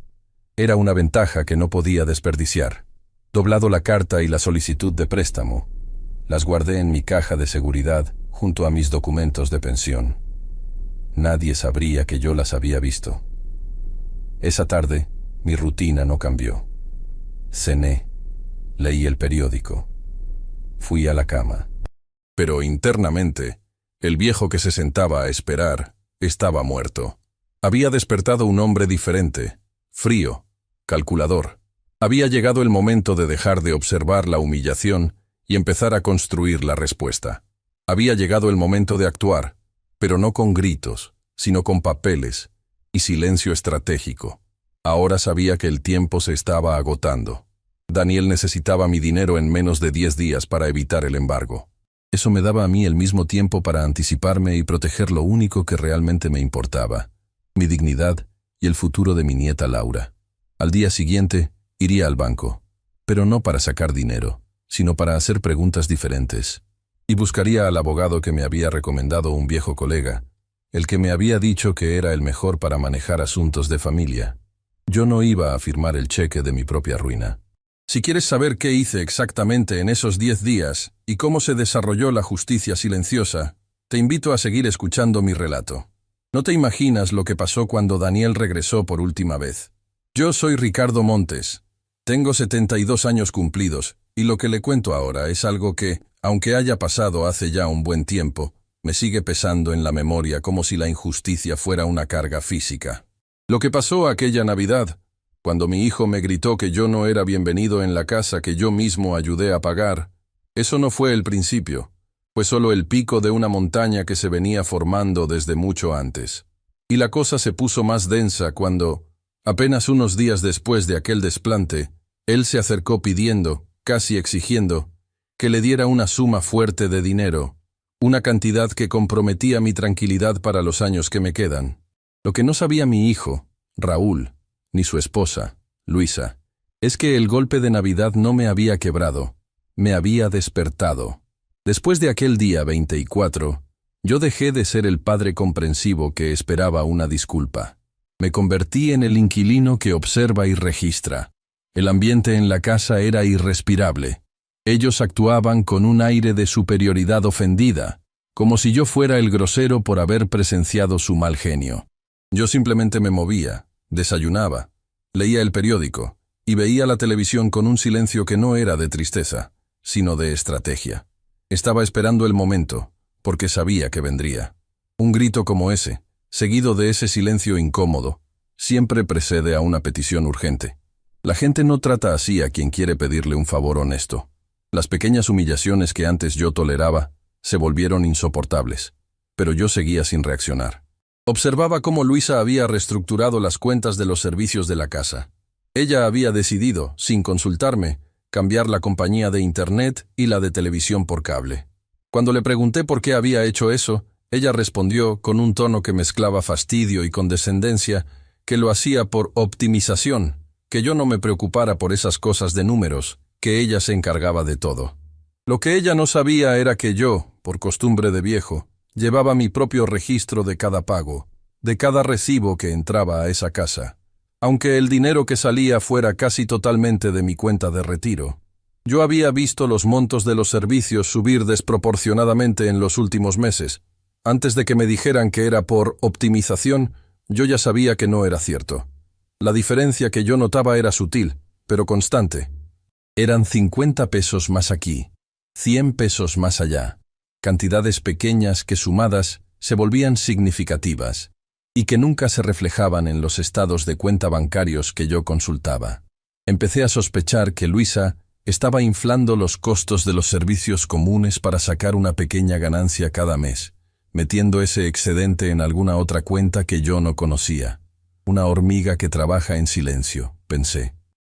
A: Era una ventaja que no podía desperdiciar. Doblado la carta y la solicitud de préstamo, las guardé en mi caja de seguridad junto a mis documentos de pensión. Nadie sabría que yo las había visto. Esa tarde, mi rutina no cambió. Cené, leí el periódico, fui a la cama. Pero internamente, el viejo que se sentaba a esperar estaba muerto. Había despertado un hombre diferente, frío, calculador. Había llegado el momento de dejar de observar la humillación y empezar a construir la respuesta. Había llegado el momento de actuar, pero no con gritos, sino con papeles y silencio estratégico. Ahora sabía que el tiempo se estaba agotando. Daniel necesitaba mi dinero en menos de 10 días para evitar el embargo. Eso me daba a mí el mismo tiempo para anticiparme y proteger lo único que realmente me importaba, mi dignidad y el futuro de mi nieta Laura. Al día siguiente, iría al banco, pero no para sacar dinero, sino para hacer preguntas diferentes. Y buscaría al abogado que me había recomendado un viejo colega, el que me había dicho que era el mejor para manejar asuntos de familia. Yo no iba a firmar el cheque de mi propia ruina. Si quieres saber qué hice exactamente en esos 10 días y cómo se desarrolló la justicia silenciosa, te invito a seguir escuchando mi relato. No te imaginas lo que pasó cuando Daniel regresó por última vez. Yo soy Ricardo Montes. Tengo 72 años cumplidos y lo que le cuento ahora es algo que, aunque haya pasado hace ya un buen tiempo, me sigue pesando en la memoria como si la injusticia fuera una carga física. Lo que pasó aquella Navidad, cuando mi hijo me gritó que yo no era bienvenido en la casa que yo mismo ayudé a pagar, eso no fue el principio, fue solo el pico de una montaña que se venía formando desde mucho antes. Y la cosa se puso más densa cuando, apenas unos días después de aquel desplante, él se acercó pidiendo, casi exigiendo, que le diera una suma fuerte de dinero, una cantidad que comprometía mi tranquilidad para los años que me quedan. Lo que no sabía mi hijo, Raúl, ni su esposa, Luisa, es que el golpe de Navidad no me había quebrado, me había despertado. Después de aquel día 24, yo dejé de ser el padre comprensivo que esperaba una disculpa. Me convertí en el inquilino que observa y registra. El ambiente en la casa era irrespirable. Ellos actuaban con un aire de superioridad ofendida, como si yo fuera el grosero por haber presenciado su mal genio. Yo simplemente me movía, desayunaba, leía el periódico y veía la televisión con un silencio que no era de tristeza, sino de estrategia. Estaba esperando el momento, porque sabía que vendría. Un grito como ese, seguido de ese silencio incómodo, siempre precede a una petición urgente. La gente no trata así a quien quiere pedirle un favor honesto. Las pequeñas humillaciones que antes yo toleraba se volvieron insoportables, pero yo seguía sin reaccionar. Observaba cómo Luisa había reestructurado las cuentas de los servicios de la casa. Ella había decidido, sin consultarme, cambiar la compañía de internet y la de televisión por cable. Cuando le pregunté por qué había hecho eso, ella respondió, con un tono que mezclaba fastidio y condescendencia, que lo hacía por optimización, que yo no me preocupara por esas cosas de números, que ella se encargaba de todo. Lo que ella no sabía era que yo, por costumbre de viejo, llevaba mi propio registro de cada pago, de cada recibo que entraba a esa casa. Aunque el dinero que salía fuera casi totalmente de mi cuenta de retiro, yo había visto los montos de los servicios subir desproporcionadamente en los últimos meses. Antes de que me dijeran que era por optimización, yo ya sabía que no era cierto. La diferencia que yo notaba era sutil, pero constante. Eran 50 pesos más aquí, 100 pesos más allá. Cantidades pequeñas que sumadas se volvían significativas y que nunca se reflejaban en los estados de cuenta bancarios que yo consultaba. Empecé a sospechar que Luisa estaba inflando los costos de los servicios comunes para sacar una pequeña ganancia cada mes, metiendo ese excedente en alguna otra cuenta que yo no conocía. Una hormiga que trabaja en silencio, pensé.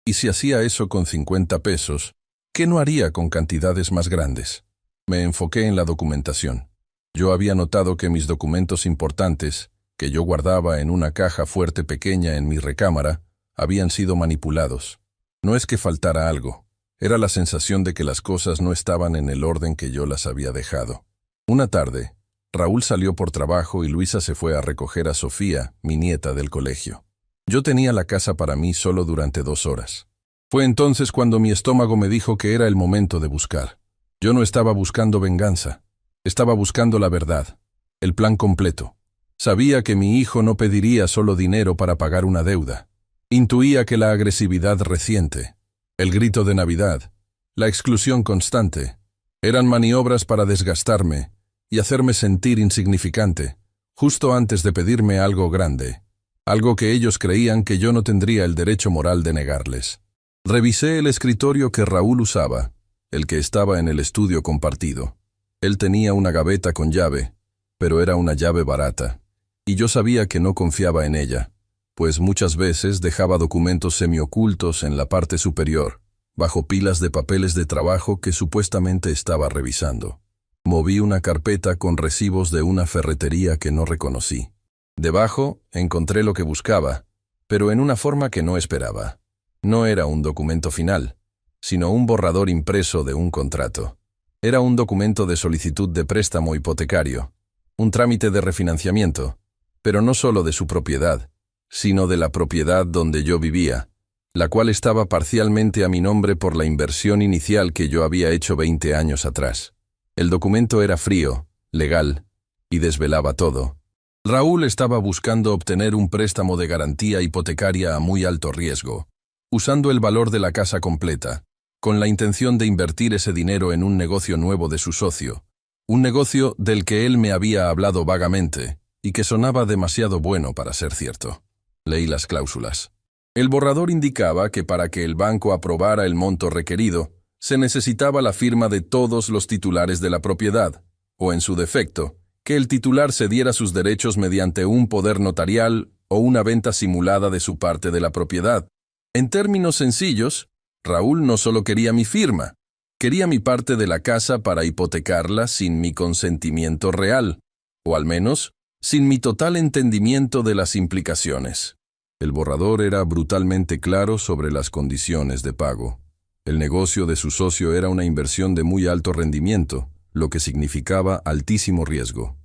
A: Y si hacía eso con 50 pesos, ¿qué no haría con cantidades más grandes? Me enfoqué en la documentación. Yo había notado que mis documentos importantes, que yo guardaba en una caja fuerte pequeña en mi recámara, habían sido manipulados. No es que faltara algo, era la sensación de que las cosas no estaban en el orden que yo las había dejado. Una tarde, Raúl salió por trabajo y Luisa se fue a recoger a Sofía, mi nieta, del colegio. Yo tenía la casa para mí solo durante 2 horas. Fue entonces cuando mi estómago me dijo que era el momento de buscar. Yo no estaba buscando venganza, estaba buscando la verdad, el plan completo. Sabía que mi hijo no pediría solo dinero para pagar una deuda. Intuía que la agresividad reciente, el grito de Navidad, la exclusión constante, eran maniobras para desgastarme y hacerme sentir insignificante, justo antes de pedirme algo grande, algo que ellos creían que yo no tendría el derecho moral de negarles. Revisé el escritorio que Raúl usaba, el que estaba en el estudio compartido. Él tenía una gaveta con llave, pero era una llave barata, y yo sabía que no confiaba en ella, pues muchas veces dejaba documentos semiocultos en la parte superior, bajo pilas de papeles de trabajo que supuestamente estaba revisando. Moví una carpeta con recibos de una ferretería que no reconocí. Debajo encontré lo que buscaba, pero en una forma que no esperaba. No era un documento final, sino un borrador impreso de un contrato. Era un documento de solicitud de préstamo hipotecario, un trámite de refinanciamiento, pero no solo de su propiedad, sino de la propiedad donde yo vivía, la cual estaba parcialmente a mi nombre por la inversión inicial que yo había hecho 20 años atrás. El documento era frío, legal, y desvelaba todo. Raúl estaba buscando obtener un préstamo de garantía hipotecaria a muy alto riesgo, usando el valor de la casa completa, con la intención de invertir ese dinero en un negocio nuevo de su socio, un negocio del que él me había hablado vagamente y que sonaba demasiado bueno para ser cierto. Leí las cláusulas. El borrador indicaba que para que el banco aprobara el monto requerido, se necesitaba la firma de todos los titulares de la propiedad, o en su defecto, que el titular cediera sus derechos mediante un poder notarial o una venta simulada de su parte de la propiedad. En términos sencillos, Raúl no solo quería mi firma, quería mi parte de la casa para hipotecarla sin mi consentimiento real, o al menos, sin mi total entendimiento de las implicaciones. El borrador era brutalmente claro sobre las condiciones de pago. El negocio de su socio era una inversión de muy alto rendimiento, lo que significaba altísimo riesgo.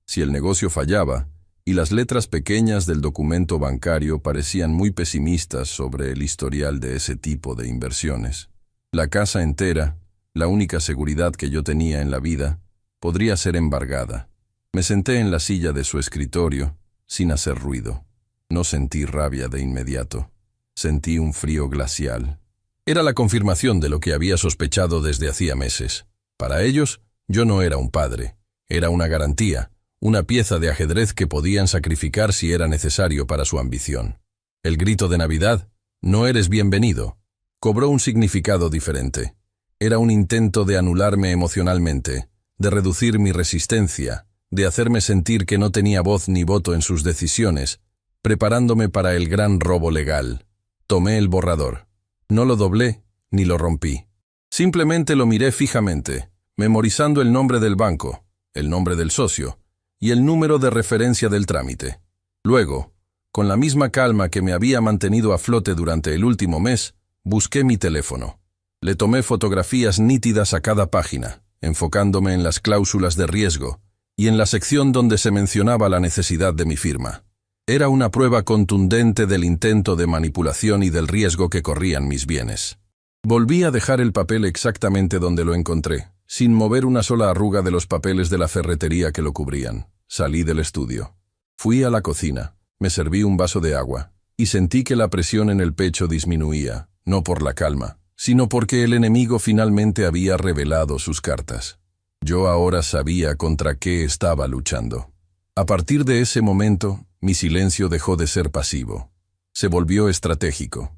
A: Si el negocio fallaba, y las letras pequeñas del documento bancario parecían muy pesimistas sobre el historial de ese tipo de inversiones, la casa entera, la única seguridad que yo tenía en la vida, podría ser embargada. Me senté en la silla de su escritorio, sin hacer ruido. No sentí rabia de inmediato. Sentí un frío glacial. Era la confirmación de lo que había sospechado desde hacía meses. Para ellos, yo no era un padre. Era una garantía, una pieza de ajedrez que podían sacrificar si era necesario para su ambición. El grito de Navidad, "No eres bienvenido", cobró un significado diferente. Era un intento de anularme emocionalmente, de reducir mi resistencia, de hacerme sentir que no tenía voz ni voto en sus decisiones, preparándome para el gran robo legal. Tomé el borrador. No lo doblé ni lo rompí. Simplemente lo miré fijamente, memorizando el nombre del banco, el nombre del socio y el número de referencia del trámite. Luego, con la misma calma que me había mantenido a flote durante el último mes, busqué mi teléfono. Le tomé fotografías nítidas a cada página, enfocándome en las cláusulas de riesgo y en la sección donde se mencionaba la necesidad de mi firma. Era una prueba contundente del intento de manipulación y del riesgo que corrían mis bienes. Volví a dejar el papel exactamente donde lo encontré, sin mover una sola arruga de los papeles de la ferretería que lo cubrían. Salí del estudio. Fui a la cocina, me serví un vaso de agua, y sentí que la presión en el pecho disminuía, no por la calma, sino porque el enemigo finalmente había revelado sus cartas. Yo ahora sabía contra qué estaba luchando. A partir de ese momento, mi silencio dejó de ser pasivo. Se volvió estratégico.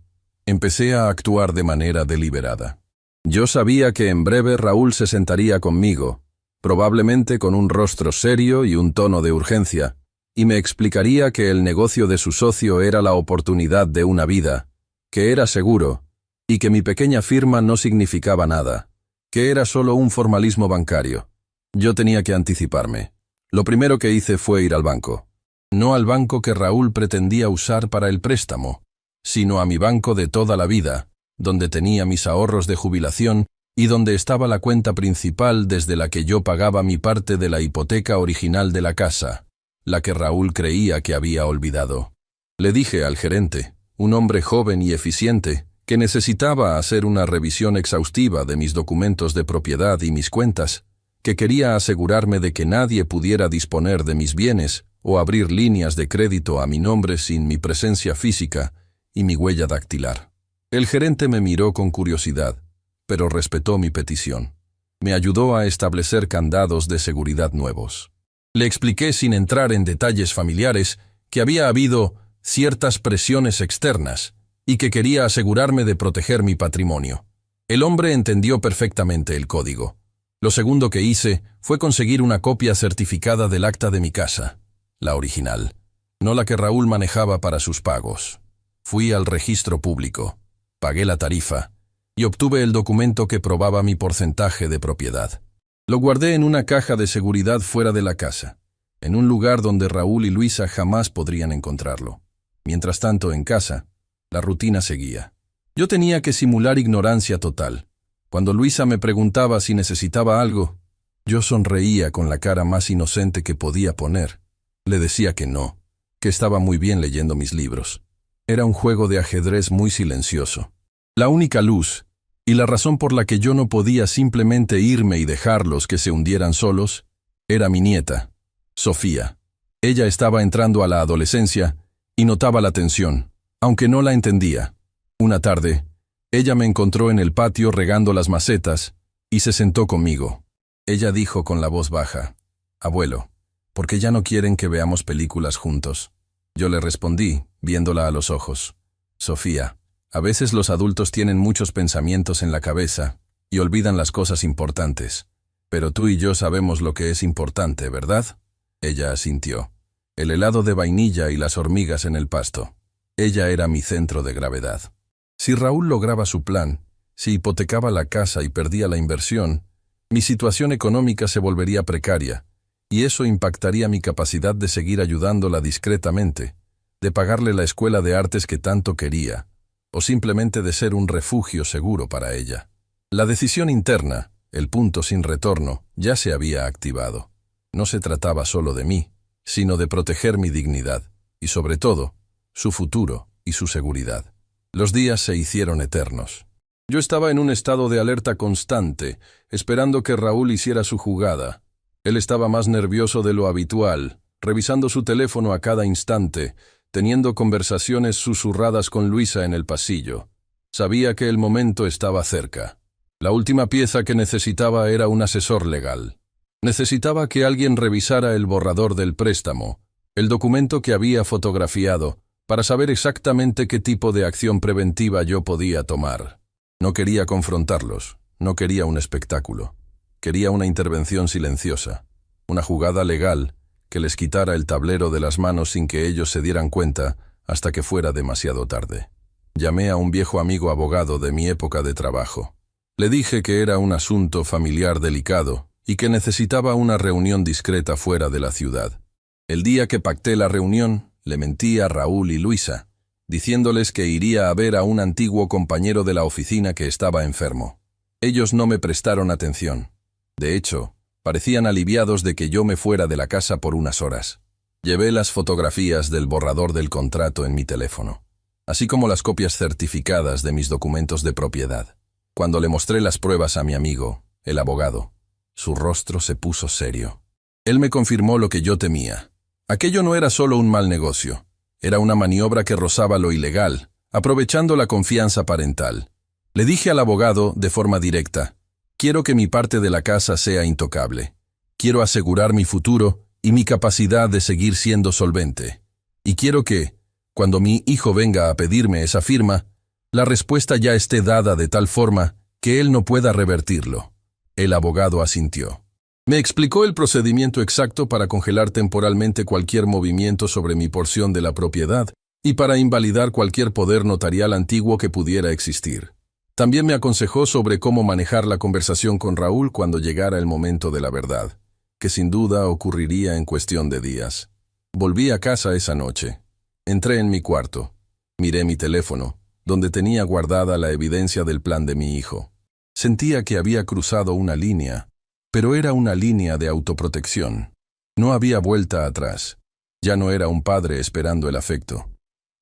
A: Empecé a actuar de manera deliberada. Yo sabía que en breve Raúl se sentaría conmigo, probablemente con un rostro serio y un tono de urgencia, y me explicaría que el negocio de su socio era la oportunidad de una vida, que era seguro, y que mi pequeña firma no significaba nada, que era solo un formalismo bancario. Yo tenía que anticiparme. Lo primero que hice fue ir al banco. No al banco que Raúl pretendía usar para el préstamo, sino a mi banco de toda la vida, donde tenía mis ahorros de jubilación y donde estaba la cuenta principal desde la que yo pagaba mi parte de la hipoteca original de la casa, la que Raúl creía que había olvidado. Le dije al gerente, un hombre joven y eficiente, que necesitaba hacer una revisión exhaustiva de mis documentos de propiedad y mis cuentas, que quería asegurarme de que nadie pudiera disponer de mis bienes o abrir líneas de crédito a mi nombre sin mi presencia física, y mi huella dactilar. El gerente me miró con curiosidad, pero respetó mi petición. Me ayudó a establecer candados de seguridad nuevos. Le expliqué sin entrar en detalles familiares que había habido ciertas presiones externas y que quería asegurarme de proteger mi patrimonio. El hombre entendió perfectamente el código. Lo segundo que hice fue conseguir una copia certificada del acta de mi casa, la original, no la que Raúl manejaba para sus pagos. Fui al registro público, pagué la tarifa y obtuve el documento que probaba mi porcentaje de propiedad. Lo guardé en una caja de seguridad fuera de la casa, en un lugar donde Raúl y Luisa jamás podrían encontrarlo. Mientras tanto, en casa, la rutina seguía. Yo tenía que simular ignorancia total. Cuando Luisa me preguntaba si necesitaba algo, yo sonreía con la cara más inocente que podía poner. Le decía que no, que estaba muy bien leyendo mis libros. Era un juego de ajedrez muy silencioso. La única luz, y la razón por la que yo no podía simplemente irme y dejarlos que se hundieran solos, era mi nieta, Sofía. Ella estaba entrando a la adolescencia y notaba la tensión, aunque no la entendía. Una tarde, ella me encontró en el patio regando las macetas y se sentó conmigo. Ella dijo con la voz baja: «Abuelo, ¿por qué ya no quieren que veamos películas juntos?» Yo le respondí, viéndola a los ojos: «Sofía, a veces los adultos tienen muchos pensamientos en la cabeza y olvidan las cosas importantes. Pero tú y yo sabemos lo que es importante, ¿verdad?» Ella asintió. El helado de vainilla y las hormigas en el pasto. Ella era mi centro de gravedad. Si Raúl lograba su plan, si hipotecaba la casa y perdía la inversión, mi situación económica se volvería precaria, y eso impactaría mi capacidad de seguir ayudándola discretamente, de pagarle la escuela de artes que tanto quería, o simplemente de ser un refugio seguro para ella. La decisión interna, el punto sin retorno, ya se había activado. No se trataba solo de mí, sino de proteger mi dignidad, y sobre todo, su futuro y su seguridad. Los días se hicieron eternos. Yo estaba en un estado de alerta constante, esperando que Raúl hiciera su jugada. Él estaba más nervioso de lo habitual, revisando su teléfono a cada instante, teniendo conversaciones susurradas con Luisa en el pasillo. Sabía que el momento estaba cerca. La última pieza que necesitaba era un asesor legal. Necesitaba que alguien revisara el borrador del préstamo, el documento que había fotografiado, para saber exactamente qué tipo de acción preventiva yo podía tomar. No quería confrontarlos, no quería un espectáculo. Quería una intervención silenciosa, una jugada legal que les quitara el tablero de las manos sin que ellos se dieran cuenta hasta que fuera demasiado tarde. Llamé a un viejo amigo abogado de mi época de trabajo. Le dije que era un asunto familiar delicado y que necesitaba una reunión discreta fuera de la ciudad. El día que pacté la reunión, le mentí a Raúl y Luisa, diciéndoles que iría a ver a un antiguo compañero de la oficina que estaba enfermo. Ellos no me prestaron atención. De hecho, parecían aliviados de que yo me fuera de la casa por unas horas. Llevé las fotografías del borrador del contrato en mi teléfono, así como las copias certificadas de mis documentos de propiedad. Cuando le mostré las pruebas a mi amigo, el abogado, su rostro se puso serio. Él me confirmó lo que yo temía. Aquello no era solo un mal negocio, era una maniobra que rozaba lo ilegal, aprovechando la confianza parental. Le dije al abogado de forma directa: «Quiero que mi parte de la casa sea intocable. Quiero asegurar mi futuro y mi capacidad de seguir siendo solvente. Y quiero que, cuando mi hijo venga a pedirme esa firma, la respuesta ya esté dada de tal forma que él no pueda revertirlo». El abogado asintió. Me explicó el procedimiento exacto para congelar temporalmente cualquier movimiento sobre mi porción de la propiedad y para invalidar cualquier poder notarial antiguo que pudiera existir. También me aconsejó sobre cómo manejar la conversación con Raúl cuando llegara el momento de la verdad, que sin duda ocurriría en cuestión de días. Volví a casa esa noche. Entré en mi cuarto. Miré mi teléfono, donde tenía guardada la evidencia del plan de mi hijo. Sentía que había cruzado una línea, pero era una línea de autoprotección. No había vuelta atrás. Ya no era un padre esperando el afecto.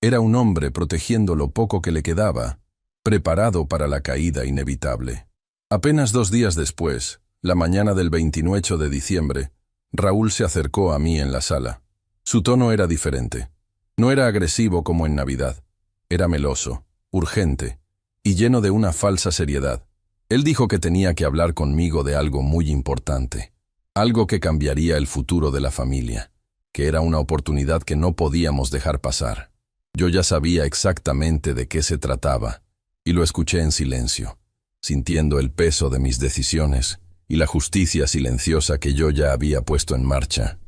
A: Era un hombre protegiendo lo poco que le quedaba, preparado para la caída inevitable. Apenas 2 días después, la mañana del 28 de diciembre, Raúl se acercó a mí en la sala. Su tono era diferente. No era agresivo como en Navidad. Era meloso, urgente y lleno de una falsa seriedad. Él dijo que tenía que hablar conmigo de algo muy importante, algo que cambiaría el futuro de la familia, que era una oportunidad que no podíamos dejar pasar. Yo ya sabía exactamente de qué se trataba, y lo escuché en silencio, sintiendo el peso de mis decisiones y la justicia silenciosa que yo ya había puesto en marcha.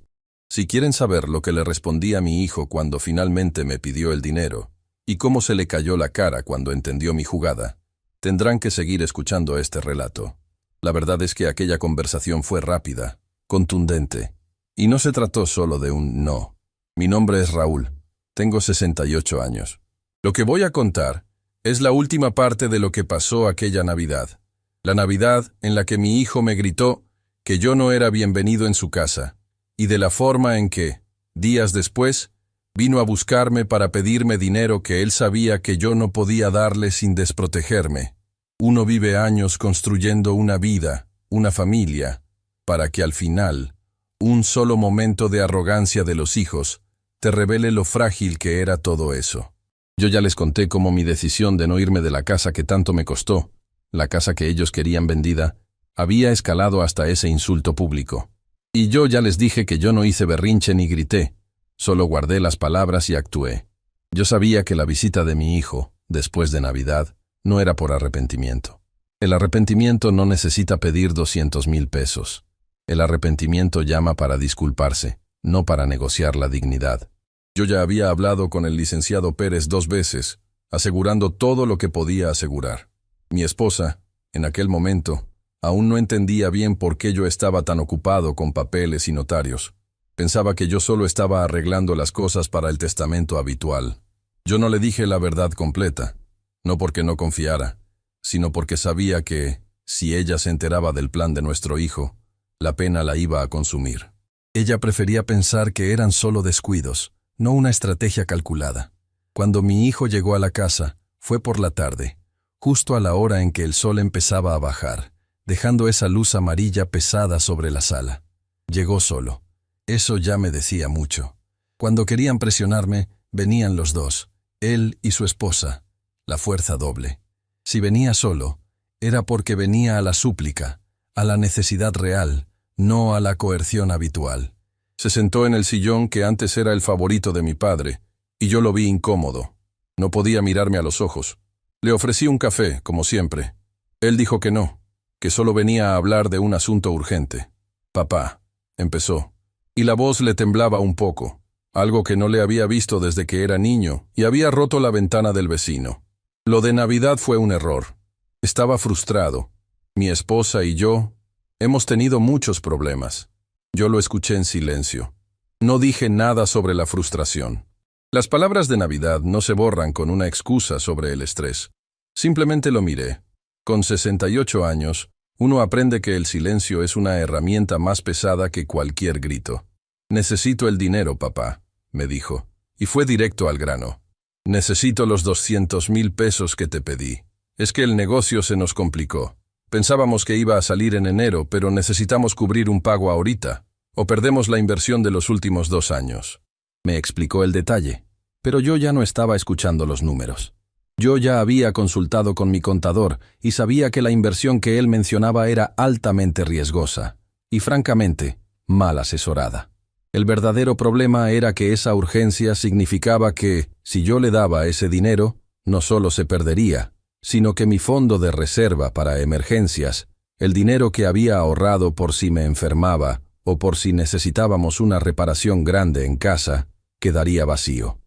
A: Si quieren saber lo que le respondí a mi hijo cuando finalmente me pidió el dinero, y cómo se le cayó la cara cuando entendió mi jugada, tendrán que seguir escuchando este relato. La verdad es que aquella conversación fue rápida, contundente, y no se trató solo de un no. Mi nombre es Raúl. Tengo 68 años. Lo que voy a contar es la última parte de lo que pasó aquella Navidad. La Navidad en la que mi hijo me gritó que yo no era bienvenido en su casa, y de la forma en que, días después, vino a buscarme para pedirme dinero que él sabía que yo no podía darle sin desprotegerme. Uno vive años construyendo una vida, una familia, para que al final, un solo momento de arrogancia de los hijos, te revele lo frágil que era todo eso. Yo ya les conté cómo mi decisión de no irme de la casa que tanto me costó, la casa que ellos querían vendida, había escalado hasta ese insulto público. Y yo ya les dije que yo no hice berrinche ni grité, solo guardé las palabras y actué. Yo sabía que la visita de mi hijo, después de Navidad, no era por arrepentimiento. El arrepentimiento no necesita pedir 200,000 pesos. El arrepentimiento llama para disculparse, no para negociar la dignidad. Yo ya había hablado con el licenciado Pérez 2 veces, asegurando todo lo que podía asegurar. Mi esposa, en aquel momento, aún no entendía bien por qué yo estaba tan ocupado con papeles y notarios. Pensaba que yo solo estaba arreglando las cosas para el testamento habitual. Yo no le dije la verdad completa, no porque no confiara, sino porque sabía que, si ella se enteraba del plan de nuestro hijo, la pena la iba a consumir. Ella prefería pensar que eran solo descuidos, no una estrategia calculada. Cuando mi hijo llegó a la casa, fue por la tarde, justo a la hora en que el sol empezaba a bajar, dejando esa luz amarilla pesada sobre la sala. Llegó solo. Eso ya me decía mucho. Cuando querían presionarme, venían los dos, él y su esposa, la fuerza doble. Si venía solo, era porque venía a la súplica, a la necesidad real, no a la coerción habitual. Se sentó en el sillón que antes era el favorito de mi padre, y yo lo vi incómodo. No podía mirarme a los ojos. Le ofrecí un café, como siempre. Él dijo que no, que solo venía a hablar de un asunto urgente. «Papá», empezó, y la voz le temblaba un poco, algo que no le había visto desde que era niño, y había roto la ventana del vecino. Lo de Navidad fue un error. Estaba frustrado. Mi esposa y yo hemos tenido muchos problemas. Yo lo escuché en silencio. No dije nada sobre la frustración. Las palabras de Navidad no se borran con una excusa sobre el estrés. Simplemente lo miré. Con 68 años, uno aprende que el silencio es una herramienta más pesada que cualquier grito. «Necesito el dinero, papá», me dijo, y fue directo al grano. «Necesito los 200,000 pesos que te pedí. Es que el negocio se nos complicó. Pensábamos que iba a salir en enero, pero necesitamos cubrir un pago ahorita, o perdemos la inversión de los últimos 2 años». Me explicó el detalle, pero yo ya no estaba escuchando los números. Yo ya había consultado con mi contador y sabía que la inversión que él mencionaba era altamente riesgosa y, francamente, mal asesorada. El verdadero problema era que esa urgencia significaba que, si yo le daba ese dinero, no solo se perdería, sino que mi fondo de reserva para emergencias, el dinero que había ahorrado por si me enfermaba o por si necesitábamos una reparación grande en casa, quedaría vacío.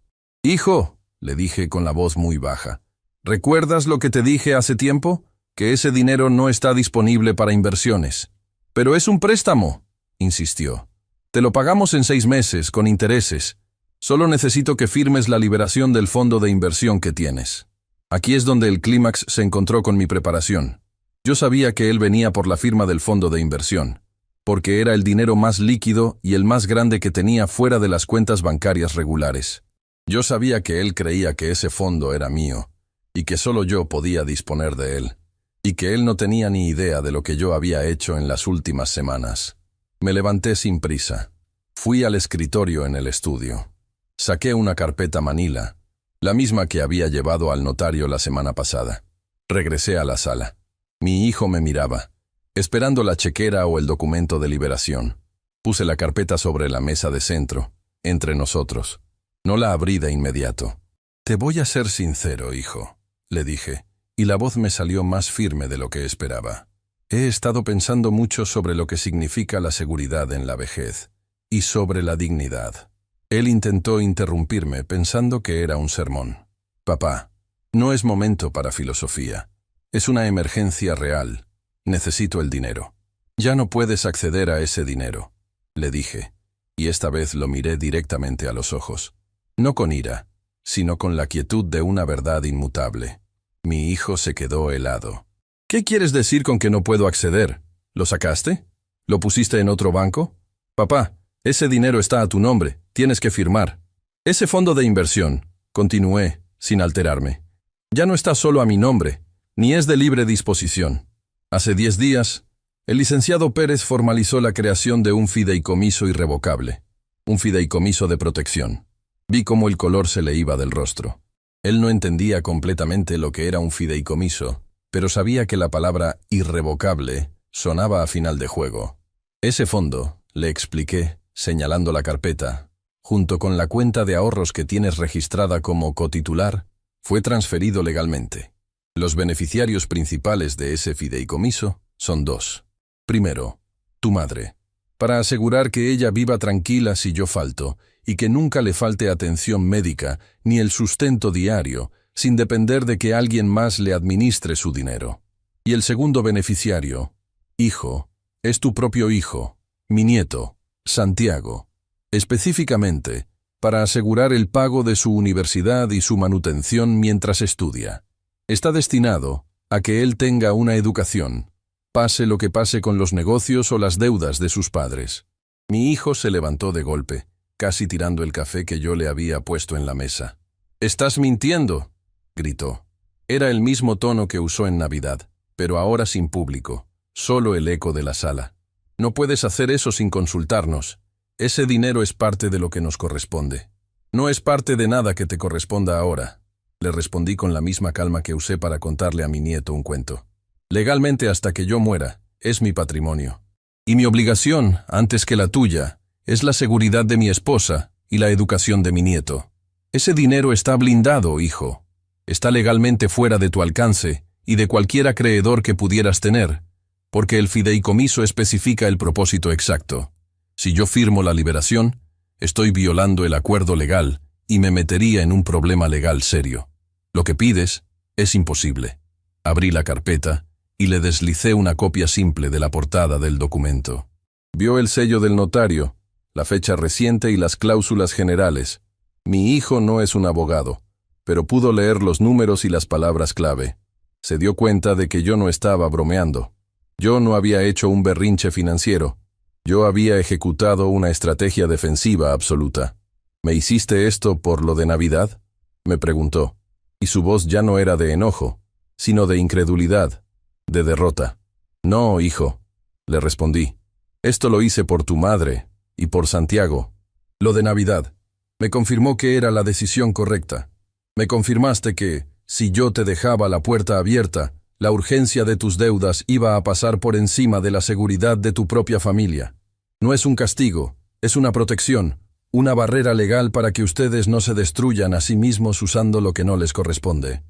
A: «Hijo», le dije con la voz muy baja, «¿recuerdas lo que te dije hace tiempo? Que ese dinero no está disponible para inversiones». «Pero es un préstamo», insistió. «Te lo pagamos en 6 meses, con intereses. Solo necesito que firmes la liberación del fondo de inversión que tienes». Aquí es donde el clímax se encontró con mi preparación. Yo sabía que él venía por la firma del fondo de inversión, porque era el dinero más líquido y el más grande que tenía fuera de las cuentas bancarias regulares. Yo sabía que él creía que ese fondo era mío, y que solo yo podía disponer de él, y que él no tenía ni idea de lo que yo había hecho en las últimas semanas. Me levanté sin prisa. Fui al escritorio en el estudio. Saqué una carpeta manila, la misma que había llevado al notario la semana pasada. Regresé a la sala. Mi hijo me miraba, esperando la chequera o el documento de liberación. Puse la carpeta sobre la mesa de centro, entre nosotros. No la abrí de inmediato. «Te voy a ser sincero, hijo», le dije, y la voz me salió más firme de lo que esperaba. «He estado pensando mucho sobre lo que significa la seguridad en la vejez, y sobre la dignidad». Él intentó interrumpirme pensando que era un sermón. «Papá, no es momento para filosofía. Es una emergencia real. Necesito el dinero». «Ya no puedes acceder a ese dinero», le dije, y esta vez lo miré directamente a los ojos. No con ira, sino con la quietud de una verdad inmutable. Mi hijo se quedó helado. «¿Qué quieres decir con que no puedo acceder? ¿Lo sacaste? ¿Lo pusiste en otro banco? Papá, ese dinero está a tu nombre, tienes que firmar». «Ese fondo de inversión», continué, sin alterarme, «ya no está solo a mi nombre, ni es de libre disposición. Hace 10 días, el licenciado Pérez formalizó la creación de un fideicomiso irrevocable, un fideicomiso de protección». Vi cómo el color se le iba del rostro. Él no entendía completamente lo que era un fideicomiso, pero sabía que la palabra irrevocable sonaba a final de juego. «Ese fondo», le expliqué, señalando la carpeta, «junto con la cuenta de ahorros que tienes registrada como cotitular, fue transferido legalmente. Los beneficiarios principales de ese fideicomiso son 2. Primero, tu madre, para asegurar que ella viva tranquila si yo falto, y que nunca le falte atención médica ni el sustento diario, sin depender de que alguien más le administre su dinero. Y el segundo beneficiario, hijo, es tu propio hijo, mi nieto, Santiago, específicamente para asegurar el pago de su universidad y su manutención mientras estudia. Está destinado a que él tenga una educación, pase lo que pase con los negocios o las deudas de sus padres». Mi hijo se levantó de golpe, casi tirando el café que yo le había puesto en la mesa. «¡Estás mintiendo!», gritó. Era el mismo tono que usó en Navidad, pero ahora sin público, solo el eco de la sala. «No puedes hacer eso sin consultarnos. Ese dinero es parte de lo que nos corresponde». «No es parte de nada que te corresponda ahora», le respondí con la misma calma que usé para contarle a mi nieto un cuento. «Legalmente hasta que yo muera, es mi patrimonio. Y mi obligación, antes que la tuya, es la seguridad de mi esposa y la educación de mi nieto. Ese dinero está blindado, hijo. Está legalmente fuera de tu alcance y de cualquier acreedor que pudieras tener, porque el fideicomiso especifica el propósito exacto. Si yo firmo la liberación, estoy violando el acuerdo legal y me metería en un problema legal serio. Lo que pides es imposible». Abrí la carpeta y le deslicé una copia simple de la portada del documento. Vio el sello del notario, la fecha reciente y las cláusulas generales. Mi hijo no es un abogado, pero pudo leer los números y las palabras clave. Se dio cuenta de que yo no estaba bromeando. Yo no había hecho un berrinche financiero. Yo había ejecutado una estrategia defensiva absoluta. «¿Me hiciste esto por lo de Navidad?», me preguntó, y su voz ya no era de enojo, sino de incredulidad, de derrota. «No, hijo», le respondí. «Esto lo hice por tu madre y por Santiago». «Lo de Navidad». Me confirmó que era la decisión correcta. Me confirmaste que, si yo te dejaba la puerta abierta, la urgencia de tus deudas iba a pasar por encima de la seguridad de tu propia familia. No es un castigo, es una protección, una barrera legal para que ustedes no se destruyan a sí mismos usando lo que no les corresponde».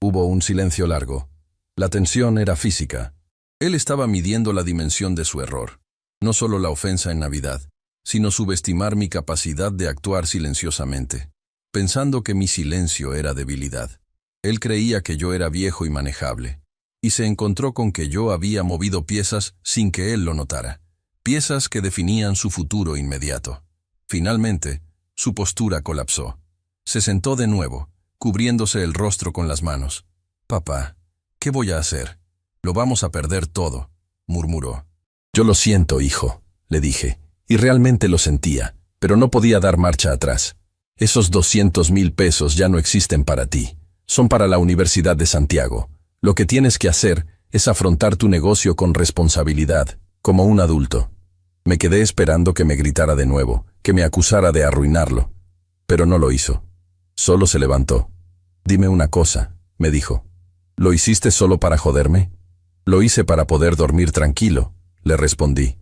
A: Hubo un silencio largo. La tensión era física. Él estaba midiendo la dimensión de su error. No solo la ofensa en Navidad, sino subestimar mi capacidad de actuar silenciosamente, pensando que mi silencio era debilidad. Él creía que yo era viejo y manejable, y se encontró con que yo había movido piezas sin que él lo notara, piezas que definían su futuro inmediato. Finalmente, su postura colapsó. Se sentó de nuevo, cubriéndose el rostro con las manos. «Papá, ¿qué voy a hacer? Lo vamos a perder todo», murmuró. «Yo lo siento, hijo», le dije, y realmente lo sentía, pero no podía dar marcha atrás. «Esos 200,000 pesos ya no existen para ti. Son para la Universidad de Santiago. Lo que tienes que hacer es afrontar tu negocio con responsabilidad, como un adulto». Me quedé esperando que me gritara de nuevo, que me acusara de arruinarlo. Pero no lo hizo. Solo se levantó. Dime una cosa, me dijo. ¿Lo hiciste solo para joderme? Lo hice para poder dormir tranquilo, le respondí.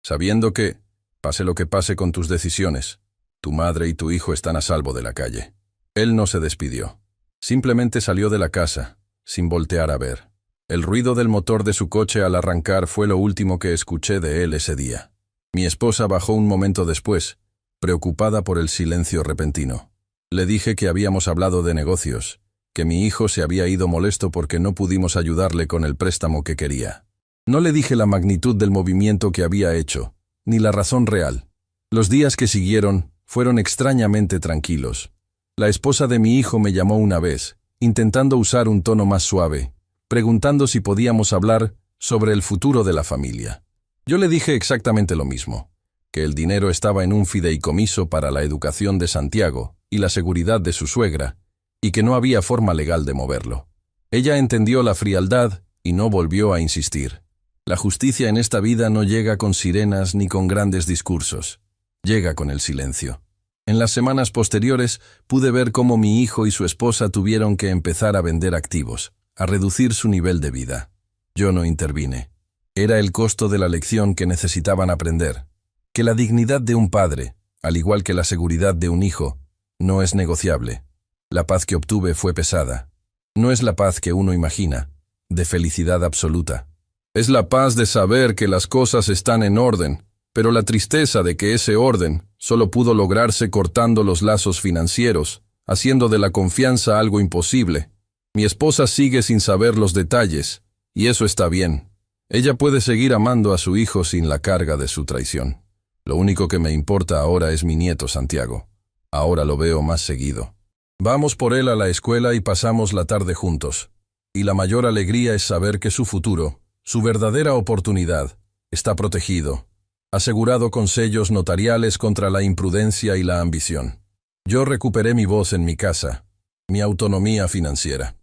A: Sabiendo que, pase lo que pase con tus decisiones, tu madre y tu hijo están a salvo de la calle. Él no se despidió. Simplemente salió de la casa, sin voltear a ver. El ruido del motor de su coche al arrancar fue lo último que escuché de él ese día. Mi esposa bajó un momento después, preocupada por el silencio repentino. Le dije que habíamos hablado de negocios, que mi hijo se había ido molesto porque no pudimos ayudarle con el préstamo que quería. No le dije la magnitud del movimiento que había hecho, ni la razón real. Los días que siguieron fueron extrañamente tranquilos. La esposa de mi hijo me llamó una vez, intentando usar un tono más suave, preguntando si podíamos hablar sobre el futuro de la familia. Yo le dije exactamente lo mismo, que el dinero estaba en un fideicomiso para la educación de Santiago y la seguridad de su suegra, y que no había forma legal de moverlo. Ella entendió la frialdad y no volvió a insistir. La justicia en esta vida no llega con sirenas ni con grandes discursos. Llega con el silencio. En las semanas posteriores pude ver cómo mi hijo y su esposa tuvieron que empezar a vender activos, a reducir su nivel de vida. Yo no intervine. Era el costo de la lección que necesitaban aprender. Que la dignidad de un padre, al igual que la seguridad de un hijo, no es negociable. La paz que obtuve fue pesada. No es la paz que uno imagina, de felicidad absoluta. Es la paz de saber que las cosas están en orden, pero la tristeza de que ese orden solo pudo lograrse cortando los lazos financieros, haciendo de la confianza algo imposible. Mi esposa sigue sin saber los detalles, y eso está bien. Ella puede seguir amando a su hijo sin la carga de su traición. Lo único que me importa ahora es mi nieto Santiago. Ahora lo veo más seguido. Vamos por él a la escuela y pasamos la tarde juntos. Y la mayor alegría es saber que su futuro, su verdadera oportunidad, está protegido, asegurado con sellos notariales contra la imprudencia y la ambición. Yo recuperé mi voz en mi casa, mi autonomía financiera.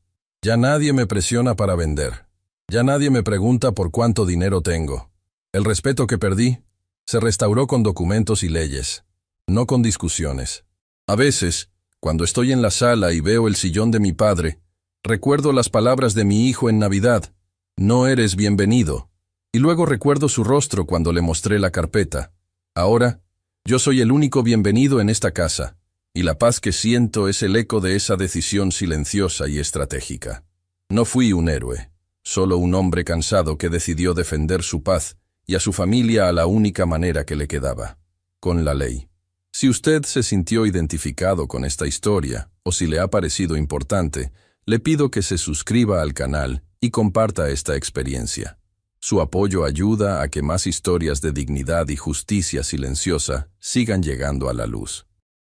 A: Ya nadie me presiona para vender. Ya nadie me pregunta por cuánto dinero tengo. El respeto que perdí se restauró con documentos y leyes, no con discusiones. A veces, cuando estoy en la sala y veo el sillón de mi padre, recuerdo las palabras de mi hijo en Navidad: «No eres bienvenido». Y luego recuerdo su rostro cuando le mostré la carpeta. Ahora, yo soy el único bienvenido en esta casa, y la paz que siento es el eco de esa decisión silenciosa y estratégica. No fui un héroe, solo un hombre cansado que decidió defender su paz y a su familia a la única manera que le quedaba, con la ley. Si usted se sintió identificado con esta historia, o si le ha parecido importante, le pido que se suscriba al canal y comparta esta experiencia. Su apoyo ayuda a que más historias de dignidad y justicia silenciosa sigan llegando a la luz.